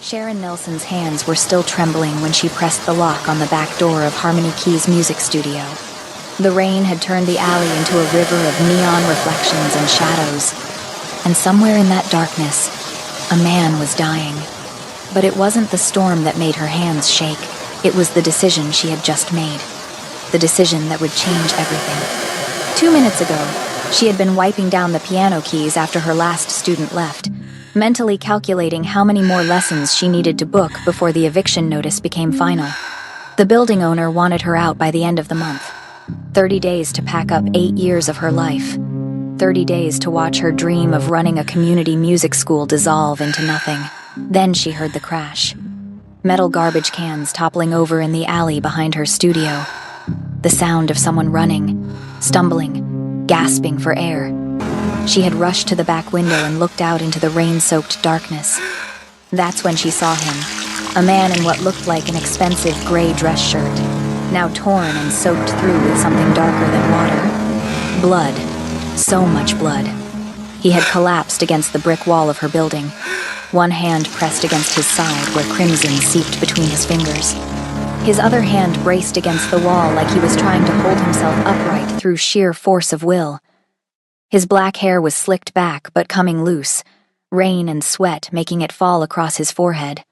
Sharon Nelson's hands were still trembling when she pressed the lock on the back door of Harmony Key's music studio. The rain had turned the alley into a river of neon reflections and shadows, and somewhere in that darkness, a man was dying. But it wasn't the storm that made her hands shake. It was the decision she had just made. The decision that would change everything. 2 minutes ago, she had been wiping down the piano keys after her last student left, mentally calculating how many more lessons she needed to book before the eviction notice became final. The building owner wanted her out by the end of the month. 30 days to pack up 8 years of her life. 30 days to watch her dream of running a community music school dissolve into nothing. Then she heard the crash. Metal garbage cans toppling over in the alley behind her studio. The sound of someone running, stumbling, gasping for air. She had rushed to the back window and looked out into the rain-soaked darkness. That's when she saw him, a man in what looked like an expensive gray dress shirt, now torn and soaked through with something darker than water. Blood. So much blood. He had collapsed against the brick wall of her building, one hand pressed against his side where crimson seeped between his fingers. His other hand braced against the wall like he was trying to hold himself upright through sheer force of will. His black hair was slicked back but coming loose, rain and sweat making it fall across his forehead.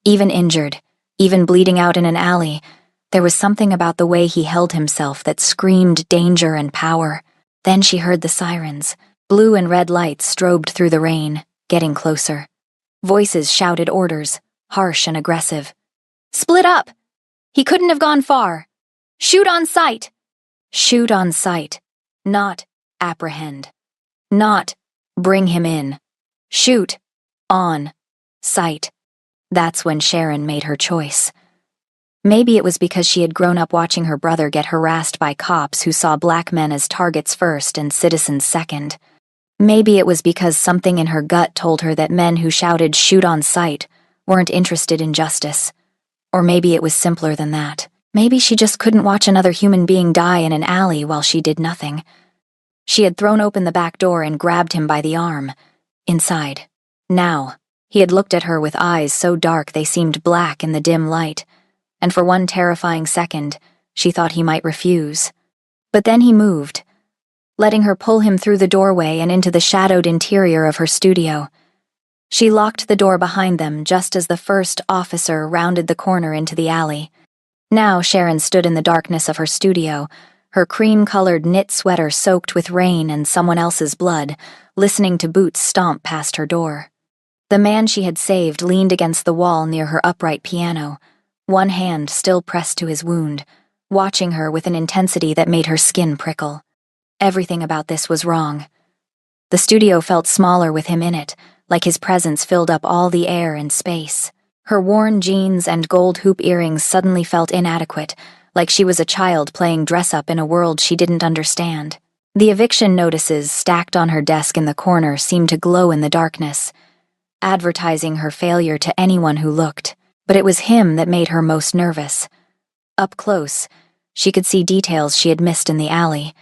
Even injured, even bleeding out in an alley, there was something about the way he held himself that screamed danger and power. Then she heard the sirens. Blue and red lights strobed through the rain, getting closer. Voices shouted orders, harsh and aggressive. "Split up! He couldn't have gone far! Shoot on sight!" Shoot on sight. Not apprehend. Not bring him in. Shoot on sight. That's when Sharon made her choice. Maybe it was because she had grown up watching her brother get harassed by cops who saw black men as targets first and citizens second. Maybe it was because something in her gut told her that men who shouted "shoot on sight" weren't interested in justice. Or maybe it was simpler than that. Maybe she just couldn't watch another human being die in an alley while she did nothing. She had thrown open the back door and grabbed him by the arm. Inside. Now, he had looked at her with eyes so dark they seemed black in the dim light, and for one terrifying second, she thought he might refuse. But then he moved, letting her pull him through the doorway and into the shadowed interior of her studio. She locked the door behind them just as the first officer rounded the corner into the alley. Now Sharon stood in the darkness of her studio, her cream-colored knit sweater soaked with rain and someone else's blood, listening to boots stomp past her door. The man she had saved leaned against the wall near her upright piano, one hand still pressed to his wound, watching her with an intensity that made her skin prickle. Everything about this was wrong. The studio felt smaller with him in it, like his presence filled up all the air and space. Her worn jeans and gold hoop earrings suddenly felt inadequate, like she was a child playing dress-up in a world she didn't understand. The eviction notices stacked on her desk in the corner seemed to glow in the darkness, advertising her failure to anyone who looked. But it was him that made her most nervous. Up close, she could see details she had missed in the alley.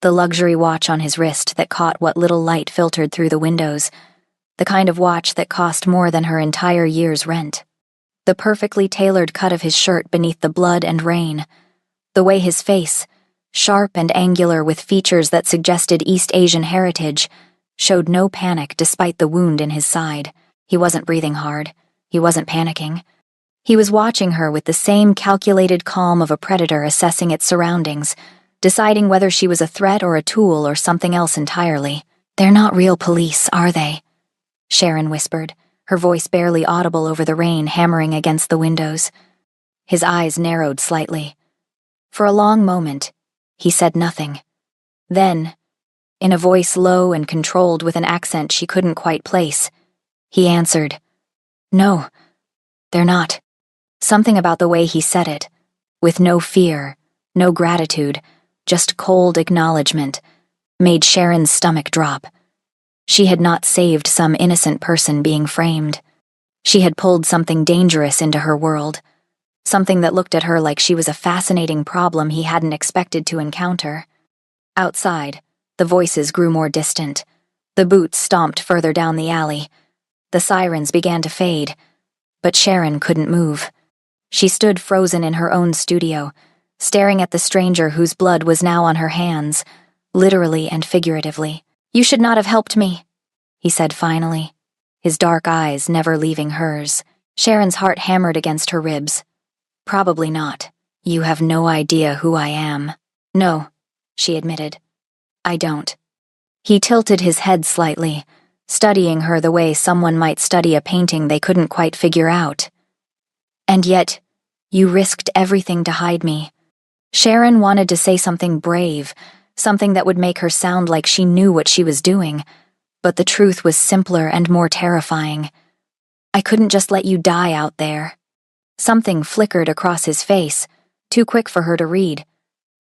The luxury watch on his wrist that caught what little light filtered through the windows, the kind of watch that cost more than her entire year's rent. The perfectly tailored cut of his shirt beneath the blood and rain. The way his face, sharp and angular with features that suggested East Asian heritage, showed no panic despite the wound in his side. He wasn't breathing hard. He wasn't panicking. He was watching her with the same calculated calm of a predator assessing its surroundings, deciding whether she was a threat or a tool or something else entirely. "They're not real police, are they?" Sharon whispered, her voice barely audible over the rain hammering against the windows. His eyes narrowed slightly. For a long moment, he said nothing. Then, in a voice low and controlled with an accent she couldn't quite place, he answered, "No, they're not." Something about the way he said it, with no fear, no gratitude, just cold acknowledgement, made Sharon's stomach drop. She had not saved some innocent person being framed. She had pulled something dangerous into her world, something that looked at her like she was a fascinating problem he hadn't expected to encounter. Outside, the voices grew more distant. The boots stomped further down the alley. The sirens began to fade. But Sharon couldn't move. She stood frozen in her own studio, staring at the stranger whose blood was now on her hands, literally and figuratively. "You should not have helped me," he said finally, his dark eyes never leaving hers. Sharon's heart hammered against her ribs. "Probably not. You have no idea who I am." "No," she admitted. "I don't." He tilted his head slightly, studying her the way someone might study a painting they couldn't quite figure out. "And yet, you risked everything to hide me." Sharon wanted to say something brave, something that would make her sound like she knew what she was doing, but the truth was simpler and more terrifying. "I couldn't just let you die out there." Something flickered across his face, too quick for her to read.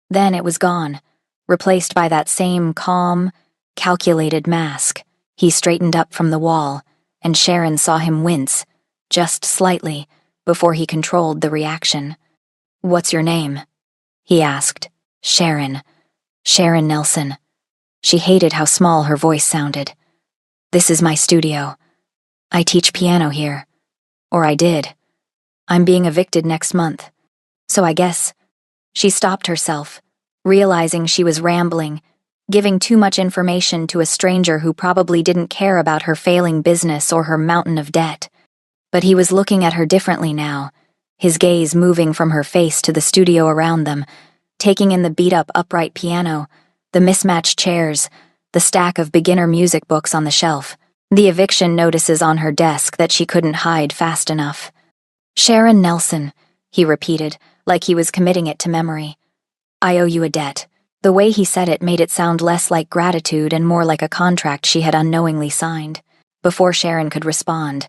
Then it was gone, replaced by that same calm, calculated mask. He straightened up from the wall, and Sharon saw him wince, just slightly, before he controlled the reaction. "What's your name?" he asked. "Sharon. Sharon Nelson." She hated how small her voice sounded. "This is my studio. I teach piano here. Or I did. I'm being evicted next month. So I guess..." She stopped herself, realizing she was rambling, giving too much information to a stranger who probably didn't care about her failing business or her mountain of debt. But he was looking at her differently now, his gaze moving from her face to the studio around them, taking in the beat-up upright piano, the mismatched chairs, the stack of beginner music books on the shelf, the eviction notices on her desk that she couldn't hide fast enough. "Sharon Nelson," he repeated, like he was committing it to memory. "I owe you a debt." The way he said it made it sound less like gratitude and more like a contract she had unknowingly signed. Before Sharon could respond,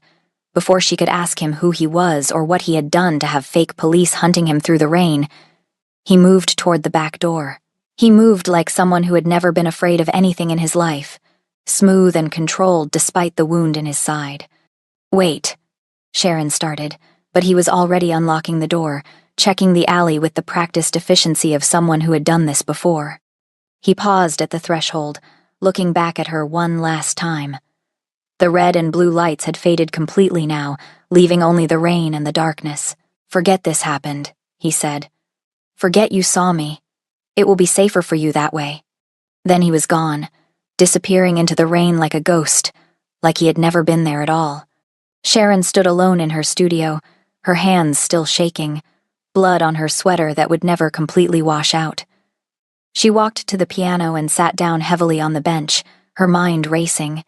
before she could ask him who he was or what he had done to have fake police hunting him through the rain, he moved toward the back door. He moved like someone who had never been afraid of anything in his life, smooth and controlled despite the wound in his side. "Wait," Sharon started, but he was already unlocking the door, checking the alley with the practiced efficiency of someone who had done this before. He paused at the threshold, looking back at her one last time. The red and blue lights had faded completely now, leaving only the rain and the darkness. "Forget this happened," he said. "Forget you saw me. It will be safer for you that way." Then he was gone, disappearing into the rain like a ghost, like he had never been there at all. Sharon stood alone in her studio, her hands still shaking, blood on her sweater that would never completely wash out. She walked to the piano and sat down heavily on the bench, her mind racing.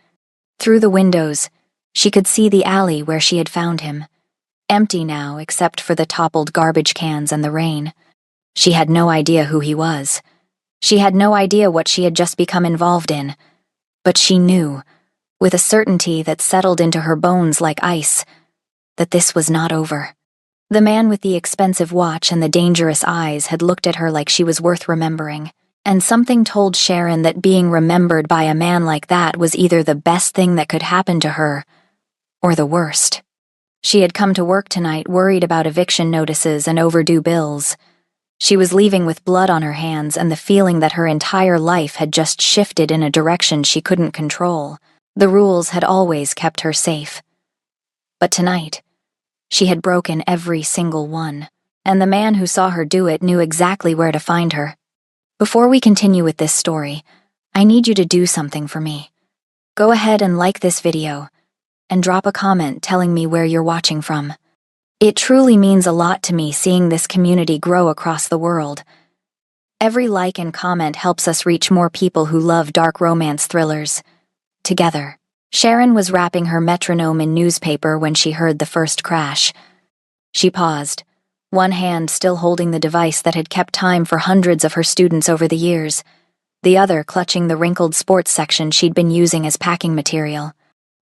Through the windows, she could see the alley where she had found him, empty now except for the toppled garbage cans and the rain. She had no idea who he was. She had no idea what she had just become involved in. But she knew, with a certainty that settled into her bones like ice, that this was not over. The man with the expensive watch and the dangerous eyes had looked at her like she was worth remembering, and something told Sharon that being remembered by a man like that was either the best thing that could happen to her, or the worst. She had come to work tonight worried about eviction notices and overdue bills. She was leaving with blood on her hands and the feeling that her entire life had just shifted in a direction she couldn't control. The rules had always kept her safe. But tonight, she had broken every single one, and the man who saw her do it knew exactly where to find her. Before we continue with this story, I need you to do something for me. Go ahead and like this video, and drop a comment telling me where you're watching from. It truly means a lot to me seeing this community grow across the world. Every like and comment helps us reach more people who love dark romance thrillers. Together. Sharon was wrapping her metronome in newspaper when she heard the first crash. She paused, one hand still holding the device that had kept time for hundreds of her students over the years, the other clutching the wrinkled sports section she'd been using as packing material.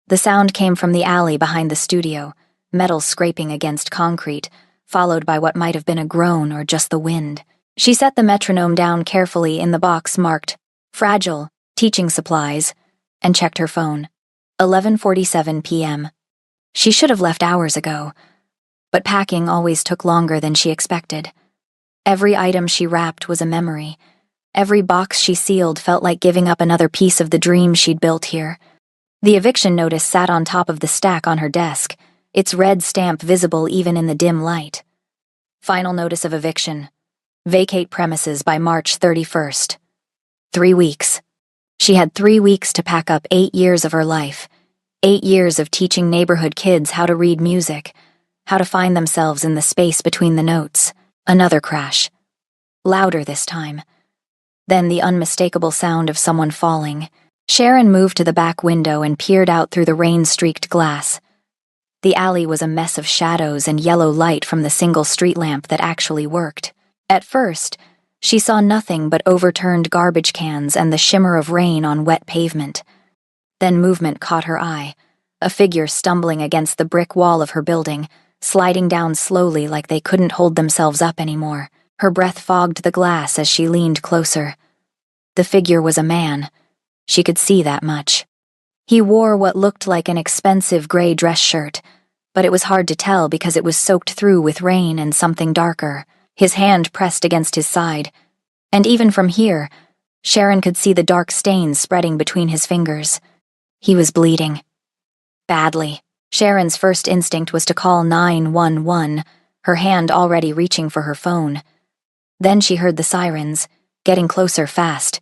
The sound came from the alley behind the studio, metal scraping against concrete, followed by what might have been a groan or just the wind. She set the metronome down carefully in the box marked "Fragile, Teaching Supplies," and checked her phone. 11:47 p.m. She should have left hours ago, but packing always took longer than she expected. Every item she wrapped was a memory. Every box she sealed felt like giving up another piece of the dream she'd built here. The eviction notice sat on top of the stack on her desk, its red stamp visible even in the dim light. Final notice of eviction. Vacate premises by March 31st. 3 weeks. She had 3 weeks to pack up 8 years of her life. 8 years of teaching neighborhood kids how to read music, how to find themselves in the space between the notes. Another crash. Louder this time. Then the unmistakable sound of someone falling. Sharon moved to the back window and peered out through the rain-streaked glass. The alley was a mess of shadows and yellow light from the single street lamp that actually worked. At first, she saw nothing but overturned garbage cans and the shimmer of rain on wet pavement. Then movement caught her eye, a figure stumbling against the brick wall of her building, sliding down slowly like they couldn't hold themselves up anymore. Her breath fogged the glass as she leaned closer. The figure was a man. She could see that much. He wore what looked like an expensive gray dress shirt, but it was hard to tell because it was soaked through with rain and something darker. His hand pressed against his side, and even from here, Sharon could see the dark stains spreading between his fingers. He was bleeding. Badly. Sharon's first instinct was to call 911, her hand already reaching for her phone. Then she heard the sirens, getting closer fast.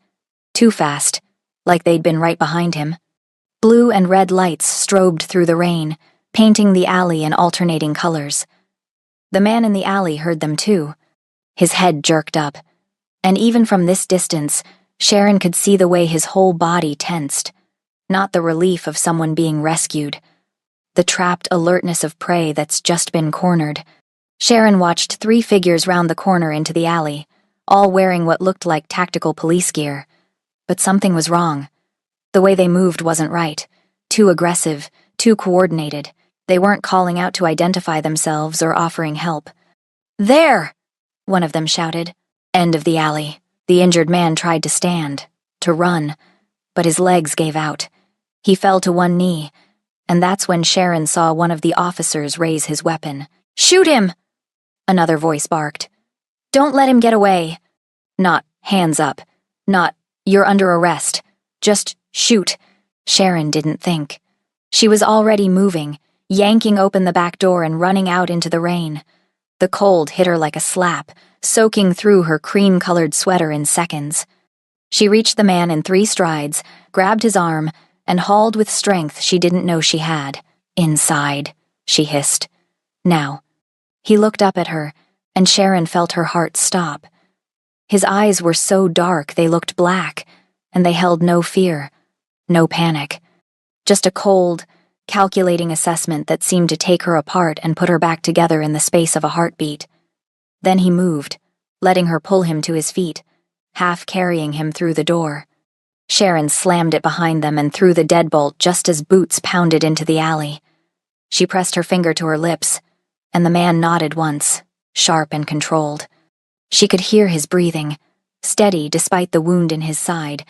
Too fast, like they'd been right behind him. Blue and red lights strobed through the rain, painting the alley in alternating colors. The man in the alley heard them too. His head jerked up, and even from this distance, Sharon could see the way his whole body tensed. Not the relief of someone being rescued. The trapped alertness of prey that's just been cornered. Sharon watched 3 figures round the corner into the alley, all wearing what looked like tactical police gear. But something was wrong. The way they moved wasn't right. Too aggressive, too coordinated. They weren't calling out to identify themselves or offering help. "There!" one of them shouted. End of the alley. The injured man tried to stand, to run, but his legs gave out. He fell to one knee, and that's when Sharon saw one of the officers raise his weapon. "Shoot him!" Another voice barked. "Don't let him get away." Not, "Hands up." Not, "You're under arrest." Just, "Shoot." Sharon didn't think. She was already moving, yanking open the back door and running out into the rain. The cold hit her like a slap, soaking through her cream-colored sweater in seconds. She reached the man in 3 strides, grabbed his arm, and hauled with strength she didn't know she had. "Inside," she hissed. "Now." He looked up at her, and Sharon felt her heart stop. His eyes were so dark they looked black, and they held no fear, no panic. Just a cold, calculating assessment that seemed to take her apart and put her back together in the space of a heartbeat. Then he moved, letting her pull him to his feet, half carrying him through the door. Sharon slammed it behind them and threw the deadbolt just as boots pounded into the alley. She pressed her finger to her lips, and the man nodded once, sharp and controlled. She could hear his breathing, steady despite the wound in his side,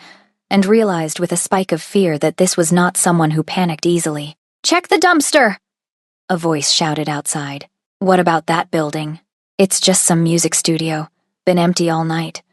and realized with a spike of fear that this was not someone who panicked easily. "Check the dumpster!" a voice shouted outside. "What about that building?" "It's just some music studio. Been empty all night."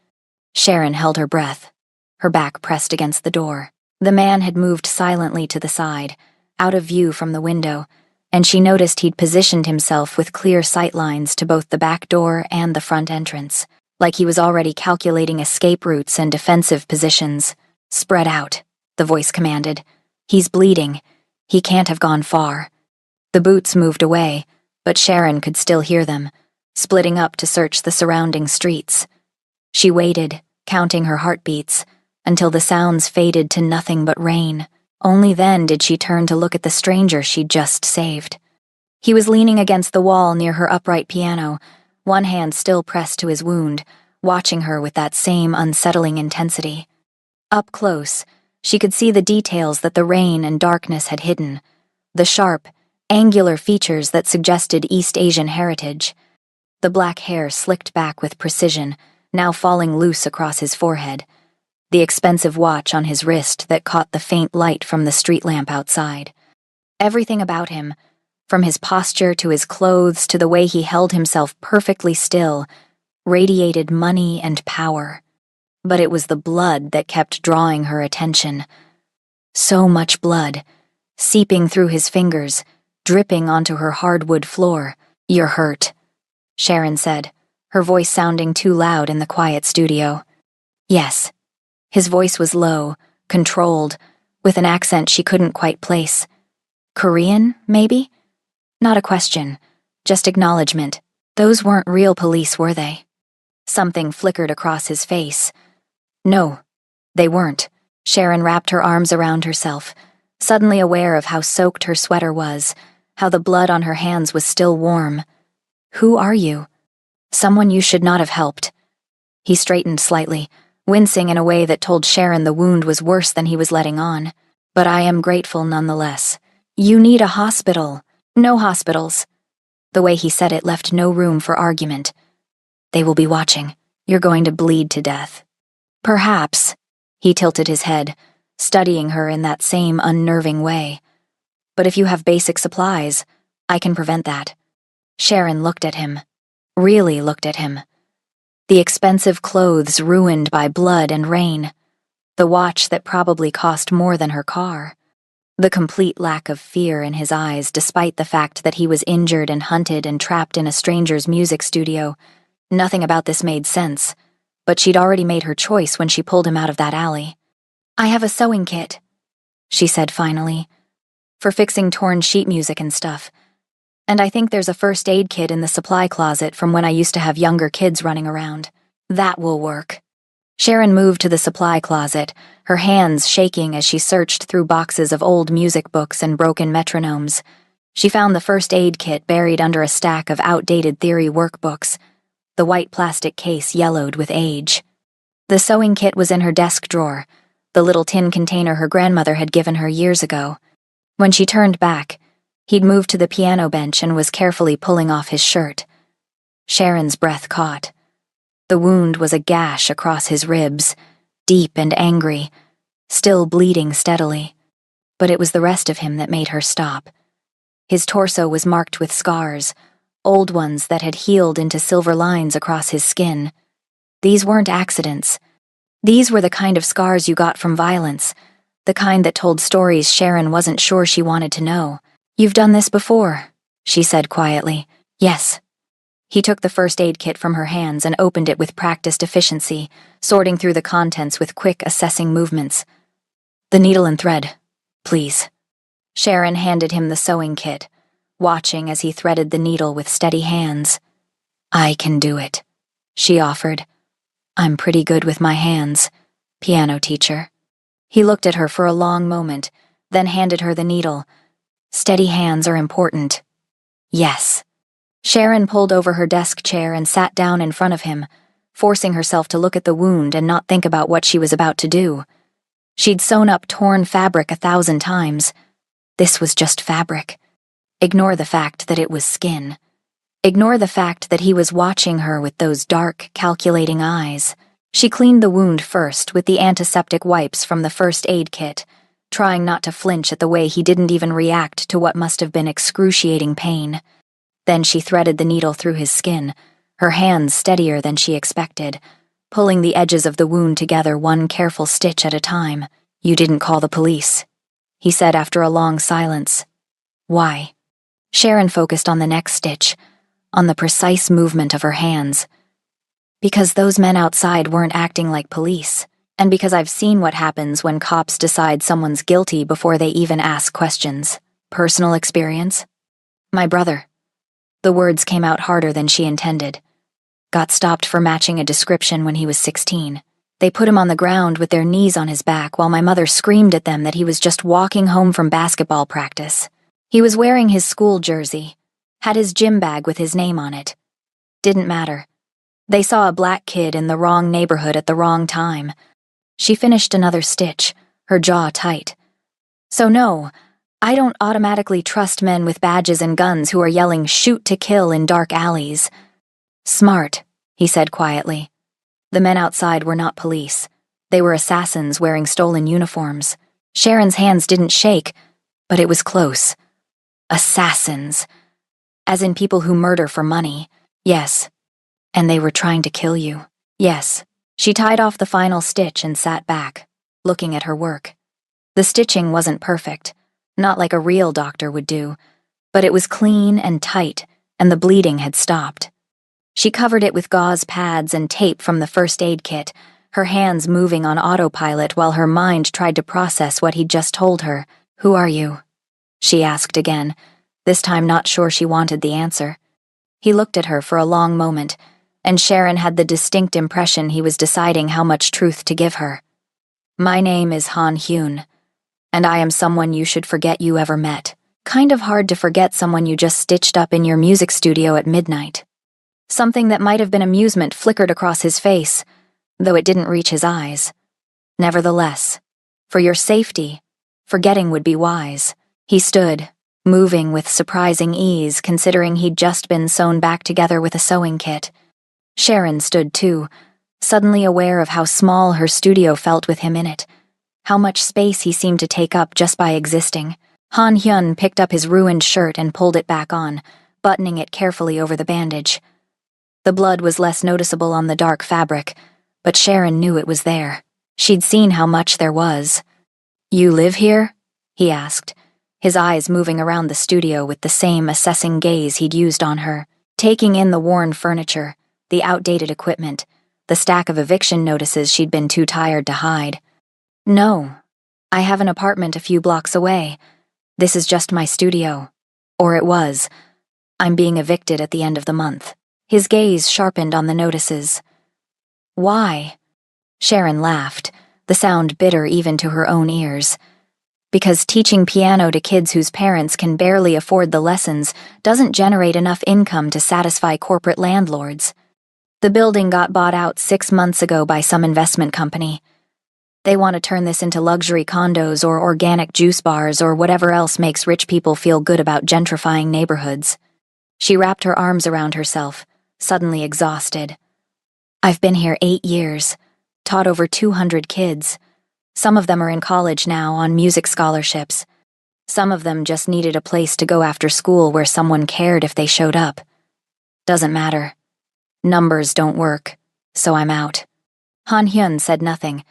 Sharon held her breath, her back pressed against the door. The man had moved silently to the side, out of view from the window, and she noticed he'd positioned himself with clear sight lines to both the back door and the front entrance, like he was already calculating escape routes and defensive positions. "Spread out," the voice commanded. "He's bleeding. He can't have gone far." The boots moved away, but Sharon could still hear them, splitting up to search the surrounding streets. She waited, counting her heartbeats, until the sounds faded to nothing but rain. Only then did she turn to look at the stranger she'd just saved. He was leaning against the wall near her upright piano, one hand still pressed to his wound, watching her with that same unsettling intensity. Up close, she could see the details that the rain and darkness had hidden, the sharp, angular features that suggested East Asian heritage. The black hair slicked back with precision, now falling loose across his forehead. The expensive watch on his wrist that caught the faint light from the street lamp outside. Everything about him, from his posture to his clothes to the way he held himself perfectly still, radiated money and power. But it was the blood that kept drawing her attention. So much blood, seeping through his fingers, dripping onto her hardwood floor. "You're hurt," Sharon said, her voice sounding too loud in the quiet studio. "Yes." His voice was low, controlled, with an accent she couldn't quite place. Korean, maybe? Not a question, just acknowledgement. Those weren't real police, were they? Something flickered across his face. No, they weren't. Sharon wrapped her arms around herself, suddenly aware of how soaked her sweater was, how the blood on her hands was still warm. "Who are you?" "Someone you should not have helped." He straightened slightly, wincing in a way that told Sharon the wound was worse than he was letting on. "But I am grateful nonetheless." "You need a hospital." "No hospitals." The way he said it left no room for argument. "They will be watching. You're going to bleed to death." "Perhaps." He tilted his head, studying her in that same unnerving way. "But if you have basic supplies, I can prevent that." Sharon looked at him. Really looked at him. The expensive clothes ruined by blood and rain. The watch that probably cost more than her car. The complete lack of fear in his eyes despite the fact that he was injured and hunted and trapped in a stranger's music studio. Nothing about this made sense, but she'd already made her choice when she pulled him out of that alley. "I have a sewing kit," she said finally, "for fixing torn sheet music and stuff. And I think there's a first aid kit in the supply closet from when I used to have younger kids running around. That will work." Sharon moved to the supply closet, her hands shaking as she searched through boxes of old music books and broken metronomes. She found the first aid kit buried under a stack of outdated theory workbooks, the white plastic case yellowed with age. The sewing kit was in her desk drawer, the little tin container her grandmother had given her years ago. When she turned back, he'd moved to the piano bench and was carefully pulling off his shirt. Sharon's breath caught. The wound was a gash across his ribs, deep and angry, still bleeding steadily. But it was the rest of him that made her stop. His torso was marked with scars, old ones that had healed into silver lines across his skin. These weren't accidents. These were the kind of scars you got from violence, the kind that told stories Sharon wasn't sure she wanted to know. "You've done this before," she said quietly. "Yes." He took the first aid kit from her hands and opened it with practiced efficiency, sorting through the contents with quick, assessing movements. "The needle and thread, please." Sharon handed him the sewing kit, watching as he threaded the needle with steady hands. "I can do it," she offered. "I'm pretty good with my hands, piano teacher." He looked at her for a long moment, then handed her the needle. "Steady hands are important." "Yes." Sharon pulled over her desk chair and sat down in front of him, forcing herself to look at the wound and not think about what she was about to do. She'd sewn up torn fabric 1,000 times. This was just fabric. Ignore the fact that it was skin. Ignore the fact that he was watching her with those dark, calculating eyes. She cleaned the wound first with the antiseptic wipes from the first aid kit, trying not to flinch at the way he didn't even react to what must have been excruciating pain. Then she threaded the needle through his skin, her hands steadier than she expected, pulling the edges of the wound together one careful stitch at a time. "You didn't call the police," he said after a long silence. "Why?" Sharon focused on the next stitch, on the precise movement of her hands. "Because those men outside weren't acting like police, and because I've seen what happens when cops decide someone's guilty before they even ask questions. Personal experience. My brother." The words came out harder than she intended. "Got stopped for matching a description when he was 16. They put him on the ground with their knees on his back while my mother screamed at them that he was just walking home from basketball practice. He was wearing his school jersey, had his gym bag with his name on it. Didn't matter. They saw a black kid in the wrong neighborhood at the wrong time." She finished another stitch, her jaw tight. "So no, I don't automatically trust men with badges and guns who are yelling shoot to kill in dark alleys." "Smart," he said quietly. The men outside were not police. They were assassins wearing stolen uniforms. Sharon's hands didn't shake, but it was close. Assassins. As in people who murder for money. Yes. And they were trying to kill you. Yes. She tied off the final stitch and sat back, looking at her work. The stitching wasn't perfect. Not like a real doctor would do, but it was clean and tight, and the bleeding had stopped. She covered it with gauze pads and tape from the first aid kit, her hands moving on autopilot while her mind tried to process what he'd just told her. "Who are you?" she asked again, this time not sure she wanted the answer. He looked at her for a long moment, and Sharon had the distinct impression he was deciding how much truth to give her. "My name is Han Hyun, and I am someone you should forget you ever met. Kind of hard to forget someone you just stitched up in your music studio at midnight." Something that might have been amusement flickered across his face, though it didn't reach his eyes. "Nevertheless, for your safety, forgetting would be wise." He stood, moving with surprising ease considering he'd just been sewn back together with a sewing kit. Sharon stood too, suddenly aware of how small her studio felt with him in it, how much space he seemed to take up just by existing. Han Hyun picked up his ruined shirt and pulled it back on, buttoning it carefully over the bandage. The blood was less noticeable on the dark fabric, but Sharon knew it was there. She'd seen how much there was. "You live here?" he asked, his eyes moving around the studio with the same assessing gaze he'd used on her, taking in the worn furniture, the outdated equipment, the stack of eviction notices she'd been too tired to hide. "No, I have an apartment a few blocks away. This is just my studio. Or it was. I'm being evicted at the end of the month." His gaze sharpened on the notices. "Why?" Sharon laughed, the sound bitter even to her own ears. "Because teaching piano to kids whose parents can barely afford the lessons doesn't generate enough income to satisfy corporate landlords. The building got bought out 6 months ago by some investment company. They want to turn this into luxury condos or organic juice bars or whatever else makes rich people feel good about gentrifying neighborhoods." She wrapped her arms around herself, suddenly exhausted. "I've been here 8 years, taught over 200 kids. Some of them are in college now on music scholarships. Some of them just needed a place to go after school where someone cared if they showed up. Doesn't matter. Numbers don't work, so I'm out." Han Hyun said nothing,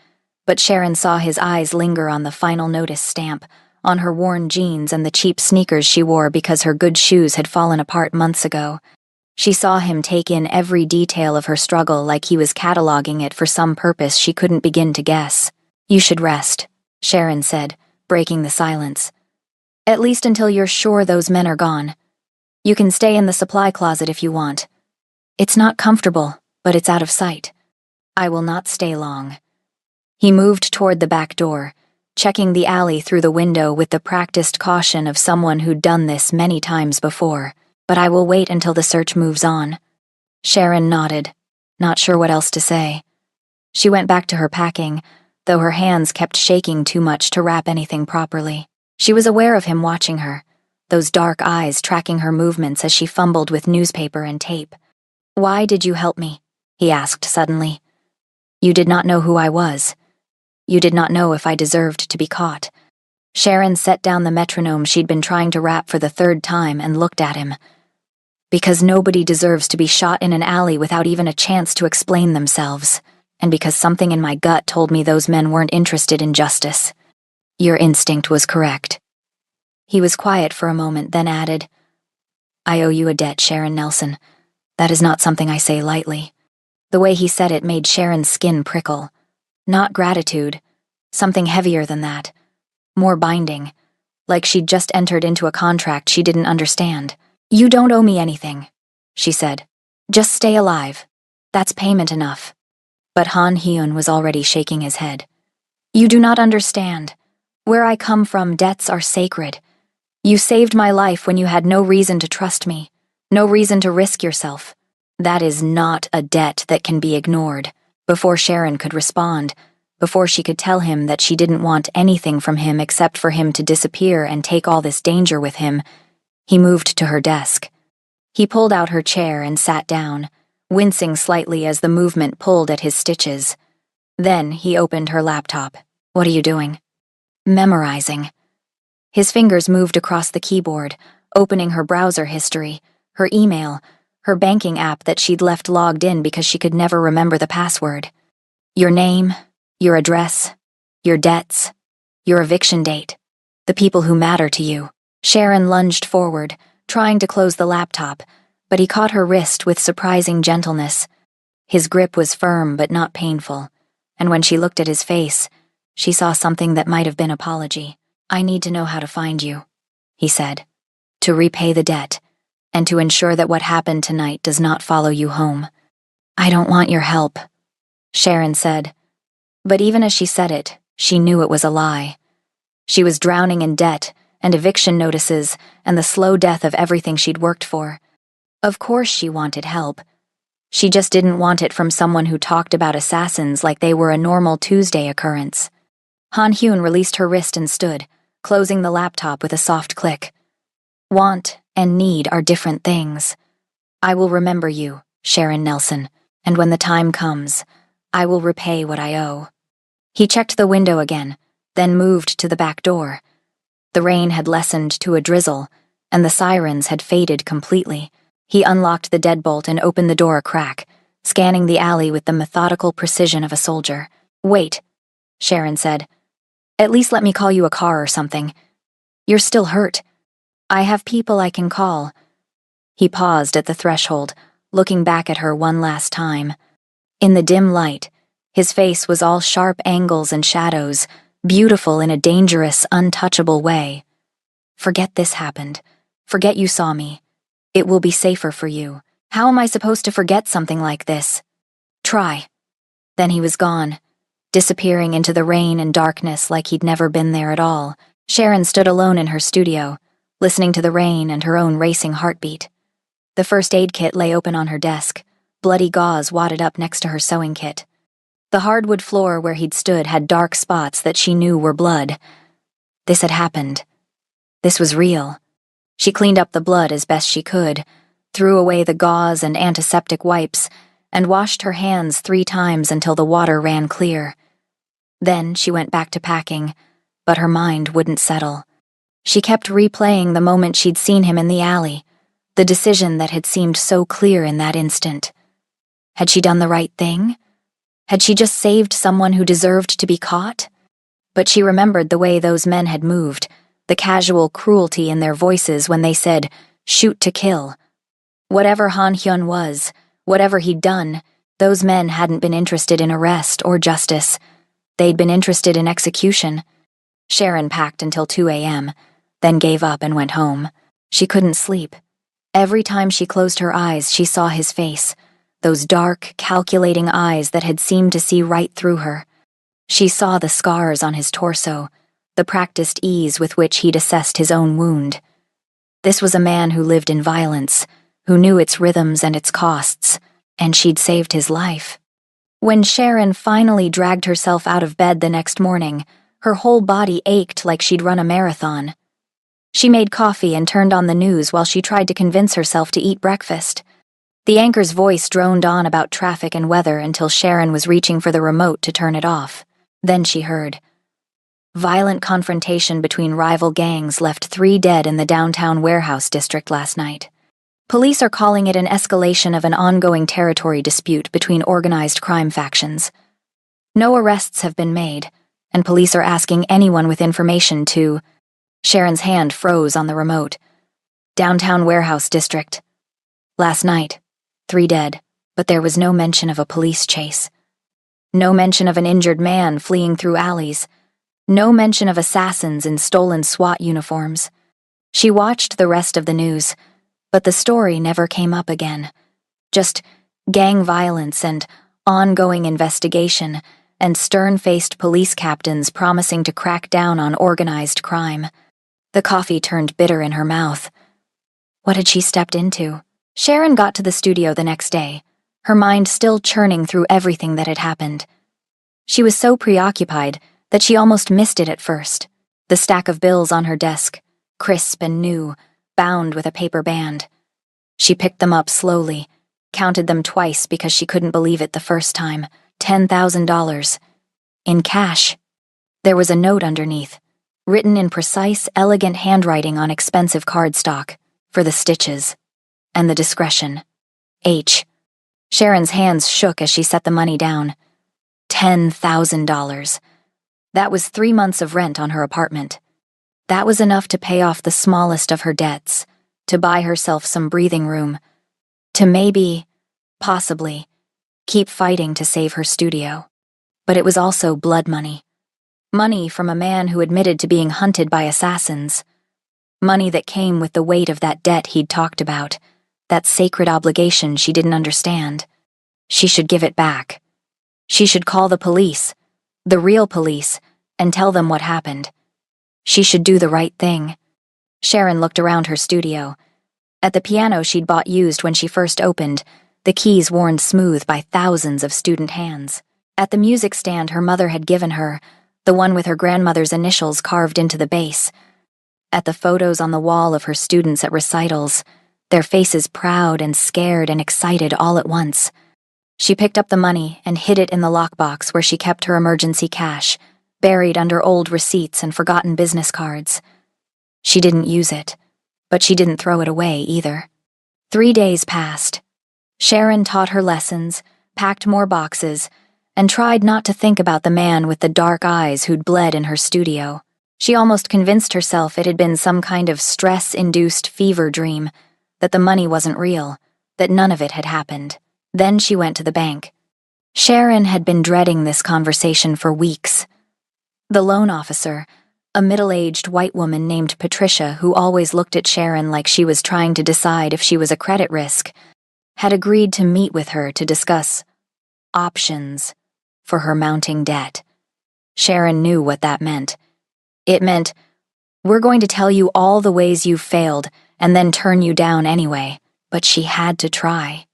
but Sharon saw his eyes linger on the final notice stamp, on her worn jeans and the cheap sneakers she wore because her good shoes had fallen apart months ago. She saw him take in every detail of her struggle like he was cataloging it for some purpose she couldn't begin to guess. "You should rest," Sharon said, breaking the silence. "At least until you're sure those men are gone. You can stay in the supply closet if you want. It's not comfortable, but it's out of sight. I will not stay long." He moved toward the back door, checking the alley through the window with the practiced caution of someone who'd done this many times before. "But I will wait until the search moves on." Sharon nodded, not sure what else to say. She went back to her packing, though her hands kept shaking too much to wrap anything properly. She was aware of him watching her, those dark eyes tracking her movements as she fumbled with newspaper and tape. "Why did you help me?" he asked suddenly. "You did not know who I was. You did not know if I deserved to be caught." Sharon set down the metronome she'd been trying to rap for the 3rd time and looked at him. "Because nobody deserves to be shot in an alley without even a chance to explain themselves, and because something in my gut told me those men weren't interested in justice. Your instinct was correct." He was quiet for a moment, then added, "I owe you a debt, Sharon Nelson. That is not something I say lightly." The way he said it made Sharon's skin prickle. Not gratitude, something heavier than that. More binding, like she'd just entered into a contract she didn't understand. "You don't owe me anything," she said. "Just stay alive. That's payment enough." But Han Hyun was already shaking his head. "You do not understand. Where I come from, debts are sacred. You saved my life when you had no reason to trust me, no reason to risk yourself. That is not a debt that can be ignored." Before Sharon could respond, before she could tell him that she didn't want anything from him except for him to disappear and take all this danger with him, he moved to her desk. He pulled out her chair and sat down, wincing slightly as the movement pulled at his stitches. Then he opened her laptop. "What are you doing?" "Memorizing." His fingers moved across the keyboard, opening her browser history, her email, her banking app that she'd left logged in because she could never remember the password. "Your name, your address, your debts, your eviction date, the people who matter to you." Sharon lunged forward, trying to close the laptop, but he caught her wrist with surprising gentleness. His grip was firm but not painful, and when she looked at his face, she saw something that might have been apology. "I need to know how to find you," he said, "to repay the debt, and to ensure that what happened tonight does not follow you home." "I don't want your help," Sharon said. But even as she said it, she knew it was a lie. She was drowning in debt and eviction notices and the slow death of everything she'd worked for. Of course she wanted help. She just didn't want it from someone who talked about assassins like they were a normal Tuesday occurrence. Han Hyun released her wrist and stood, closing the laptop with a soft click. "Want and need are different things. I will remember you, Sharon Nelson, and when the time comes, I will repay what I owe." He checked the window again, then moved to the back door. The rain had lessened to a drizzle, and the sirens had faded completely. He unlocked the deadbolt and opened the door a crack, scanning the alley with the methodical precision of a soldier. "Wait," Sharon said. "At least let me call you a car or something. You're still hurt. I have people I can call." He paused at the threshold, looking back at her one last time. In the dim light, his face was all sharp angles and shadows, beautiful in a dangerous, untouchable way. "Forget this happened. Forget you saw me. It will be safer for you. How am I supposed to forget something like this? Try." Then he was gone, disappearing into the rain and darkness like he'd never been there at all. Sharon stood alone in her studio, listening to the rain and her own racing heartbeat. The first aid kit lay open on her desk, bloody gauze wadded up next to her sewing kit. The hardwood floor where he'd stood had dark spots that she knew were blood. This had happened. This was real. She cleaned up the blood as best she could, threw away the gauze and antiseptic wipes, and washed her hands 3 times until the water ran clear. Then she went back to packing, but her mind wouldn't settle. She kept replaying the moment she'd seen him in the alley, the decision that had seemed so clear in that instant. Had she done the right thing? Had she just saved someone who deserved to be caught? But she remembered the way those men had moved, the casual cruelty in their voices when they said, "Shoot to kill." Whatever Han Hyun was, whatever he'd done, those men hadn't been interested in arrest or justice. They'd been interested in execution. Sharon packed until 2 a.m., then gave up and went home. She couldn't sleep. Every time she closed her eyes, she saw his face, those dark, calculating eyes that had seemed to see right through her. She saw the scars on his torso, the practiced ease with which he'd assessed his own wound. This was a man who lived in violence, who knew its rhythms and its costs, and she'd saved his life. When Sharon finally dragged herself out of bed the next morning, her whole body ached like she'd run a marathon. She made coffee and turned on the news while she tried to convince herself to eat breakfast. The anchor's voice droned on about traffic and weather until Sharon was reaching for the remote to turn it off. Then she heard. Violent confrontation between rival gangs left 3 dead in the downtown warehouse district last night. Police are calling it an escalation of an ongoing territory dispute between organized crime factions. No arrests have been made, and police are asking anyone with information to... Sharon's hand froze on the remote. Downtown warehouse district. Last night, 3 dead, but there was no mention of a police chase. No mention of an injured man fleeing through alleys. No mention of assassins in stolen SWAT uniforms. She watched the rest of the news, but the story never came up again. Just gang violence and ongoing investigation and stern-faced police captains promising to crack down on organized crime. The coffee turned bitter in her mouth. What had she stepped into? Sharon got to the studio the next day, her mind still churning through everything that had happened. She was so preoccupied that she almost missed it at first. The stack of bills on her desk, crisp and new, bound with a paper band. She picked them up slowly, counted them twice because she couldn't believe it the first time. $10,000. In cash. There was a note underneath, written in precise, elegant handwriting on expensive cardstock, for the stitches. And the discretion. H. Sharon's hands shook as she set the money down. $10,000. That was 3 months of rent on her apartment. That was enough to pay off the smallest of her debts, to buy herself some breathing room, to maybe, possibly, keep fighting to save her studio. But it was also blood money. Money from a man who admitted to being hunted by assassins. Money that came with the weight of that debt he'd talked about, that sacred obligation she didn't understand. She should give it back. She should call the police, the real police, and tell them what happened. She should do the right thing. Sharon looked around her studio. At the piano she'd bought used when she first opened, the keys worn smooth by thousands of student hands. At the music stand her mother had given her, the one with her grandmother's initials carved into the bass. At the photos on the wall of her students at recitals, their faces proud and scared and excited all at once. She picked up the money and hid it in the lockbox where she kept her emergency cash, buried under old receipts and forgotten business cards. She didn't use it, but she didn't throw it away either. 3 days passed. Sharon taught her lessons, packed more boxes, and tried not to think about the man with the dark eyes who'd bled in her studio. She almost convinced herself it had been some kind of stress-induced fever dream, that the money wasn't real, that none of it had happened. Then she went to the bank. Sharon had been dreading this conversation for weeks. The loan officer, a middle-aged white woman named Patricia who always looked at Sharon like she was trying to decide if she was a credit risk, had agreed to meet with her to discuss options for her mounting debt. Sharon knew what that meant. It meant, we're going to tell you all the ways you've failed and then turn you down anyway, but she had to try.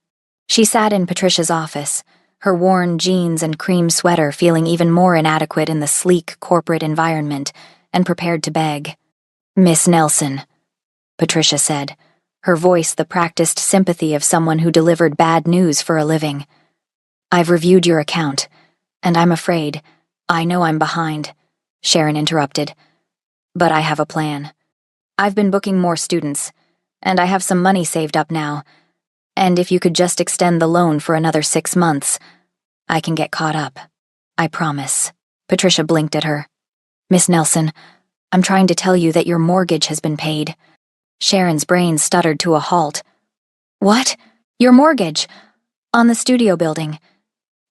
She sat in Patricia's office, her worn jeans and cream sweater feeling even more inadequate in the sleek corporate environment, and prepared to beg. "Miss Nelson," Patricia said, her voice the practiced sympathy of someone who delivered bad news for a living. "I've reviewed your account, and I'm afraid, I know I'm behind," Sharon interrupted, "but I have a plan. I've been booking more students, and I have some money saved up now, and if you could just extend the loan for another 6 months, I can get caught up. I promise." Patricia blinked at her. "Miss Nelson, I'm trying to tell you that your mortgage has been paid." Sharon's brain stuttered to a halt. "What? Your mortgage? On the studio building?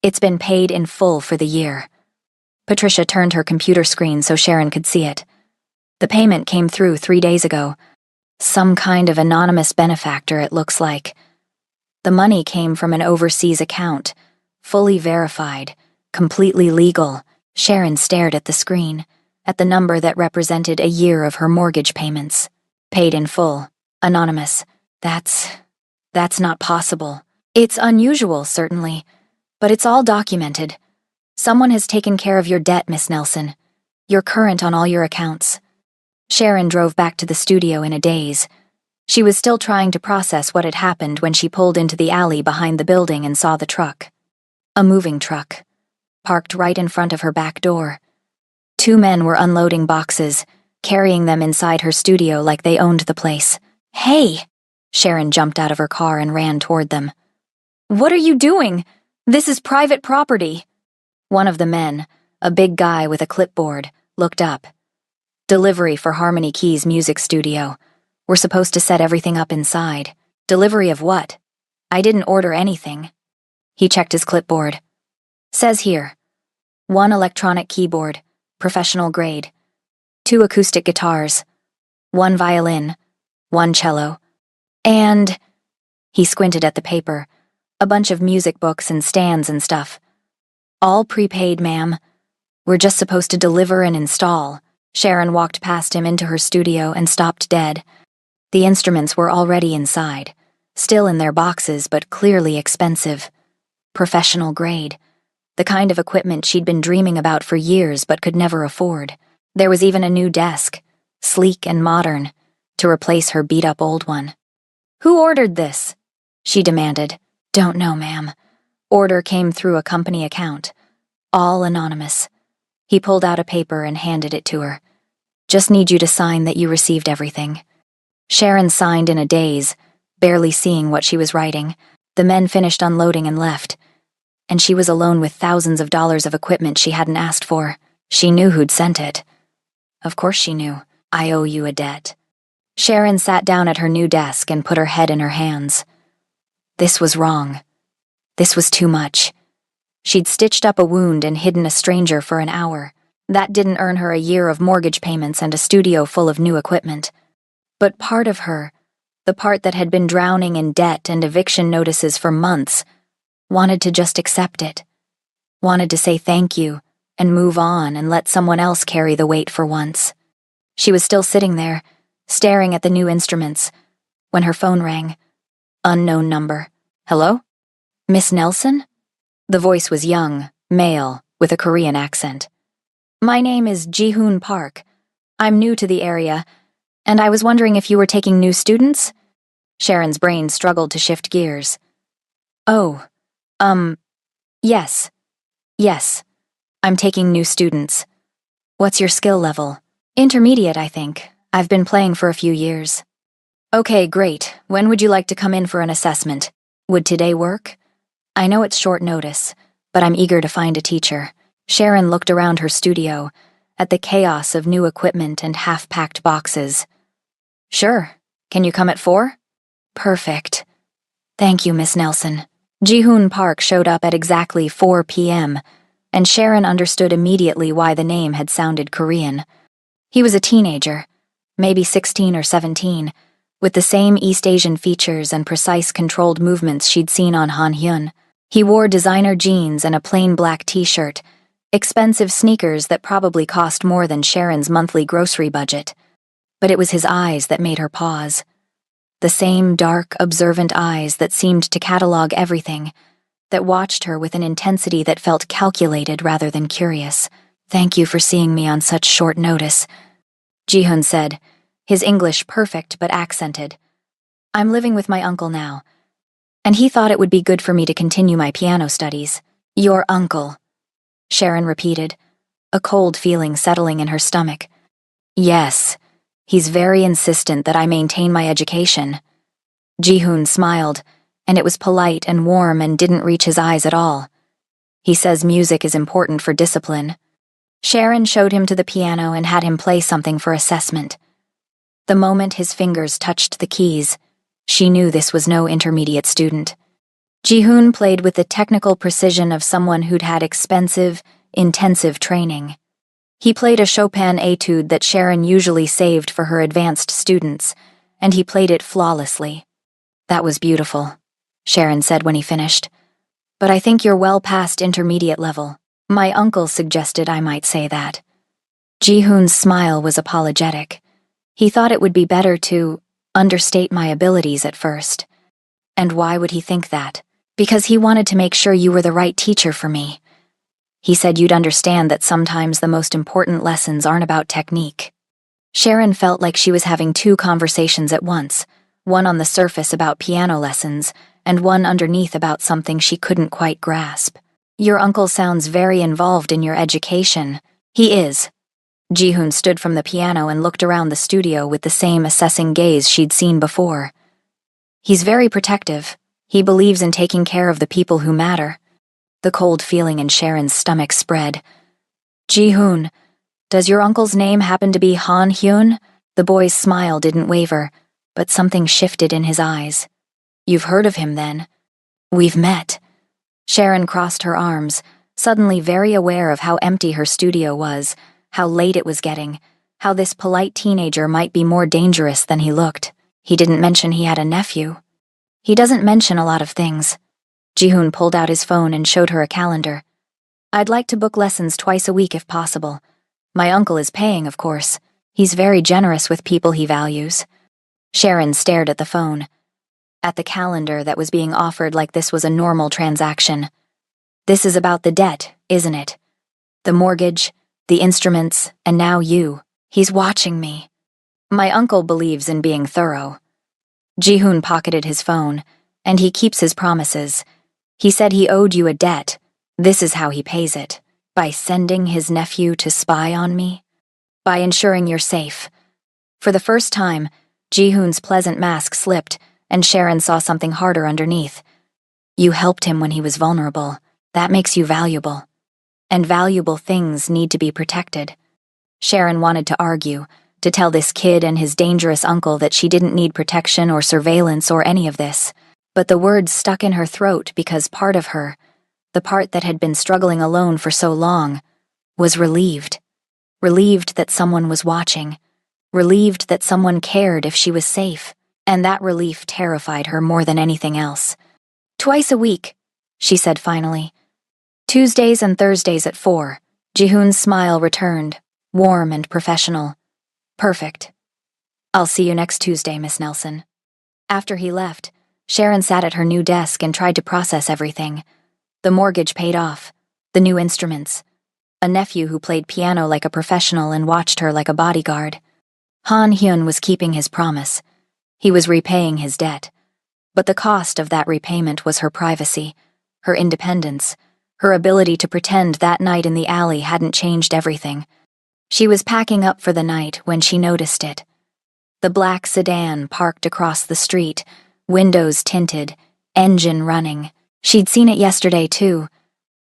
It's been paid in full for the year." Patricia turned her computer screen so Sharon could see it. The payment came through 3 days ago. Some kind of anonymous benefactor, it looks like. The money came from an overseas account, fully verified, completely legal. Sharon stared at the screen, at the number that represented a year of her mortgage payments. Paid in full. Anonymous. That's not possible. It's unusual, certainly, but it's all documented. Someone has taken care of your debt, Miss Nelson. You're current on all your accounts. Sharon drove back to the studio in a daze. She was still trying to process what had happened when she pulled into the alley behind the building and saw the truck. A moving truck, parked right in front of her back door. 2 men were unloading boxes, carrying them inside her studio like they owned the place. "Hey!" Sharon jumped out of her car and ran toward them. "What are you doing? This is private property." One of the men, a big guy with a clipboard, looked up. "Delivery for Harmony Key's music studio. We're supposed to set everything up inside." "Delivery of what? I didn't order anything." He checked his clipboard. "Says here, 1 electronic keyboard, professional grade, 2 acoustic guitars, 1 violin, 1 cello, and..." He squinted at the paper, "a bunch of music books and stands and stuff. All prepaid, ma'am. We're just supposed to deliver and install." Sharon walked past him into her studio and stopped dead. The instruments were already inside, still in their boxes but clearly expensive. Professional grade. The kind of equipment she'd been dreaming about for years but could never afford. There was even a new desk, sleek and modern, to replace her beat-up old one. "Who ordered this?" she demanded. "Don't know, ma'am. Order came through a company account. All anonymous." He pulled out a paper and handed it to her. "Just need you to sign that you received everything." Sharon signed in a daze, barely seeing what she was writing. The men finished unloading and left, and she was alone with thousands of dollars of equipment she hadn't asked for. She knew who'd sent it. Of course she knew. I owe you a debt. Sharon sat down at her new desk and put her head in her hands. This was wrong. This was too much. She'd stitched up a wound and hidden a stranger for an hour. That didn't earn her a year of mortgage payments and a studio full of new equipment. But part of her, the part that had been drowning in debt and eviction notices for months, wanted to just accept it. Wanted to say thank you and move on and let someone else carry the weight for once. She was still sitting there, staring at the new instruments, when her phone rang. Unknown number. Hello? Miss Nelson? The voice was young, male, with a Korean accent. My name is Ji-hoon Park. I'm new to the area, and I was wondering if you were taking new students? Sharon's brain struggled to shift gears. Oh, yes. Yes. I'm taking new students. What's your skill level? Intermediate, I think. I've been playing for a few years. Okay, great. When would you like to come in for an assessment? Would today work? I know it's short notice, but I'm eager to find a teacher. Sharon looked around her studio, at the chaos of new equipment and half-packed boxes. Sure. Can you come at 4? Perfect. Thank you, Miss Nelson. Ji-hoon Park showed up at exactly 4 p.m., and Sharon understood immediately why the name had sounded Korean. He was a teenager, maybe 16 or 17, with the same East Asian features and precise controlled movements she'd seen on Han Hyun. He wore designer jeans and a plain black t-shirt, expensive sneakers that probably cost more than Sharon's monthly grocery budget. But it was his eyes that made her pause. The same dark, observant eyes that seemed to catalog everything, that watched her with an intensity that felt calculated rather than curious. Thank you for seeing me on such short notice, Ji-hoon said, his English perfect but accented. I'm living with my uncle now, and he thought it would be good for me to continue my piano studies. Your uncle, Sharon repeated, a cold feeling settling in her stomach. Yes, he's very insistent that I maintain my education. Ji-hoon smiled, and it was polite and warm and didn't reach his eyes at all. He says music is important for discipline. Sharon showed him to the piano and had him play something for assessment. The moment his fingers touched the keys, she knew this was no intermediate student. Ji-hoon played with the technical precision of someone who'd had expensive, intensive training. He played a Chopin etude that Sharon usually saved for her advanced students, and he played it flawlessly. That was beautiful, Sharon said when he finished. But I think you're well past intermediate level. My uncle suggested I might say that. Ji-hoon's smile was apologetic. He thought it would be better to understate my abilities at first. And why would he think that? Because he wanted to make sure you were the right teacher for me. He said you'd understand that sometimes the most important lessons aren't about technique. Sharon felt like she was having 2 conversations at once, one on the surface about piano lessons, and one underneath about something she couldn't quite grasp. Your uncle sounds very involved in your education. He is. Ji-hoon stood from the piano and looked around the studio with the same assessing gaze she'd seen before. He's very protective. He believes in taking care of the people who matter. The cold feeling in Sharon's stomach spread. Ji-hoon, does your uncle's name happen to be Han Hyun? The boy's smile didn't waver, but something shifted in his eyes. You've heard of him then? We've met. Sharon crossed her arms, suddenly very aware of how empty her studio was, how late it was getting, how this polite teenager might be more dangerous than he looked. He didn't mention he had a nephew. He doesn't mention a lot of things. Ji-hoon pulled out his phone and showed her a calendar. I'd like to book lessons twice a week if possible. My uncle is paying, of course. He's very generous with people he values. Sharon stared at the phone, at the calendar that was being offered like this was a normal transaction. This is about the debt, isn't it? The mortgage, the instruments, and now you. He's watching me. My uncle believes in being thorough. Ji-hoon pocketed his phone, and he keeps his promises. He said he owed you a debt. This is how he pays it. By sending his nephew to spy on me. By ensuring you're safe. For the first time, Ji-hoon's pleasant mask slipped, and Sharon saw something harder underneath. You helped him when he was vulnerable. That makes you valuable. And valuable things need to be protected. Sharon wanted to argue, to tell this kid and his dangerous uncle that she didn't need protection or surveillance or any of this. But the words stuck in her throat because part of her, the part that had been struggling alone for so long, was relieved. Relieved that someone was watching. Relieved that someone cared if she was safe. And that relief terrified her more than anything else. "Twice a week," she said finally. "Tuesdays and Thursdays at 4. Jihoon's smile returned, warm and professional. "Perfect. I'll see you next Tuesday, Miss Nelson." After he left, Sharon sat at her new desk and tried to process everything. The mortgage paid off, the new instruments, a nephew who played piano like a professional and watched her like a bodyguard. Han Hyun was keeping his promise. He was repaying his debt. But the cost of that repayment was her privacy, her independence, her ability to pretend that night in the alley hadn't changed everything. She was packing up for the night when she noticed it. The black sedan parked across the street, windows tinted, engine running. She'd seen it yesterday too,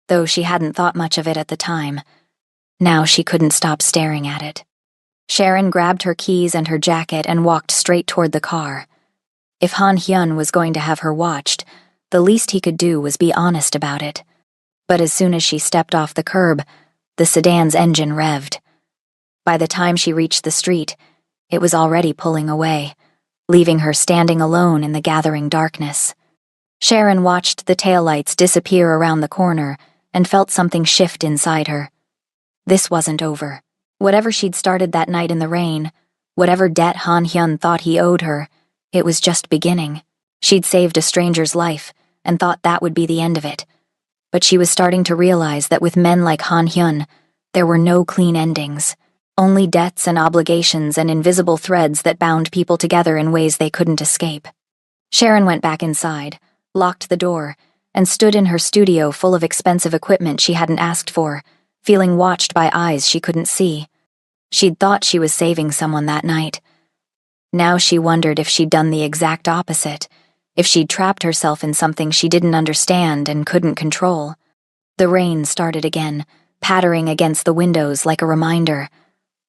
though she hadn't thought much of it at the time. Now she couldn't stop staring at it. Sharon grabbed her keys and her jacket and walked straight toward the car. If Han Hyun was going to have her watched, the least he could do was be honest about it. But as soon as she stepped off the curb, the sedan's engine revved. By the time she reached the street, it was already pulling away, leaving her standing alone in the gathering darkness. Sharon watched the taillights disappear around the corner and felt something shift inside her. This wasn't over. Whatever she'd started that night in the rain, whatever debt Han Hyun thought he owed her, it was just beginning. She'd saved a stranger's life and thought that would be the end of it. But she was starting to realize that with men like Han Hyun, there were no clean endings. Only debts and obligations and invisible threads that bound people together in ways they couldn't escape. Sharon went back inside, locked the door, and stood in her studio full of expensive equipment she hadn't asked for, feeling watched by eyes she couldn't see. She'd thought she was saving someone that night. Now she wondered if she'd done the exact opposite, if she'd trapped herself in something she didn't understand and couldn't control. The rain started again, pattering against the windows like a reminder,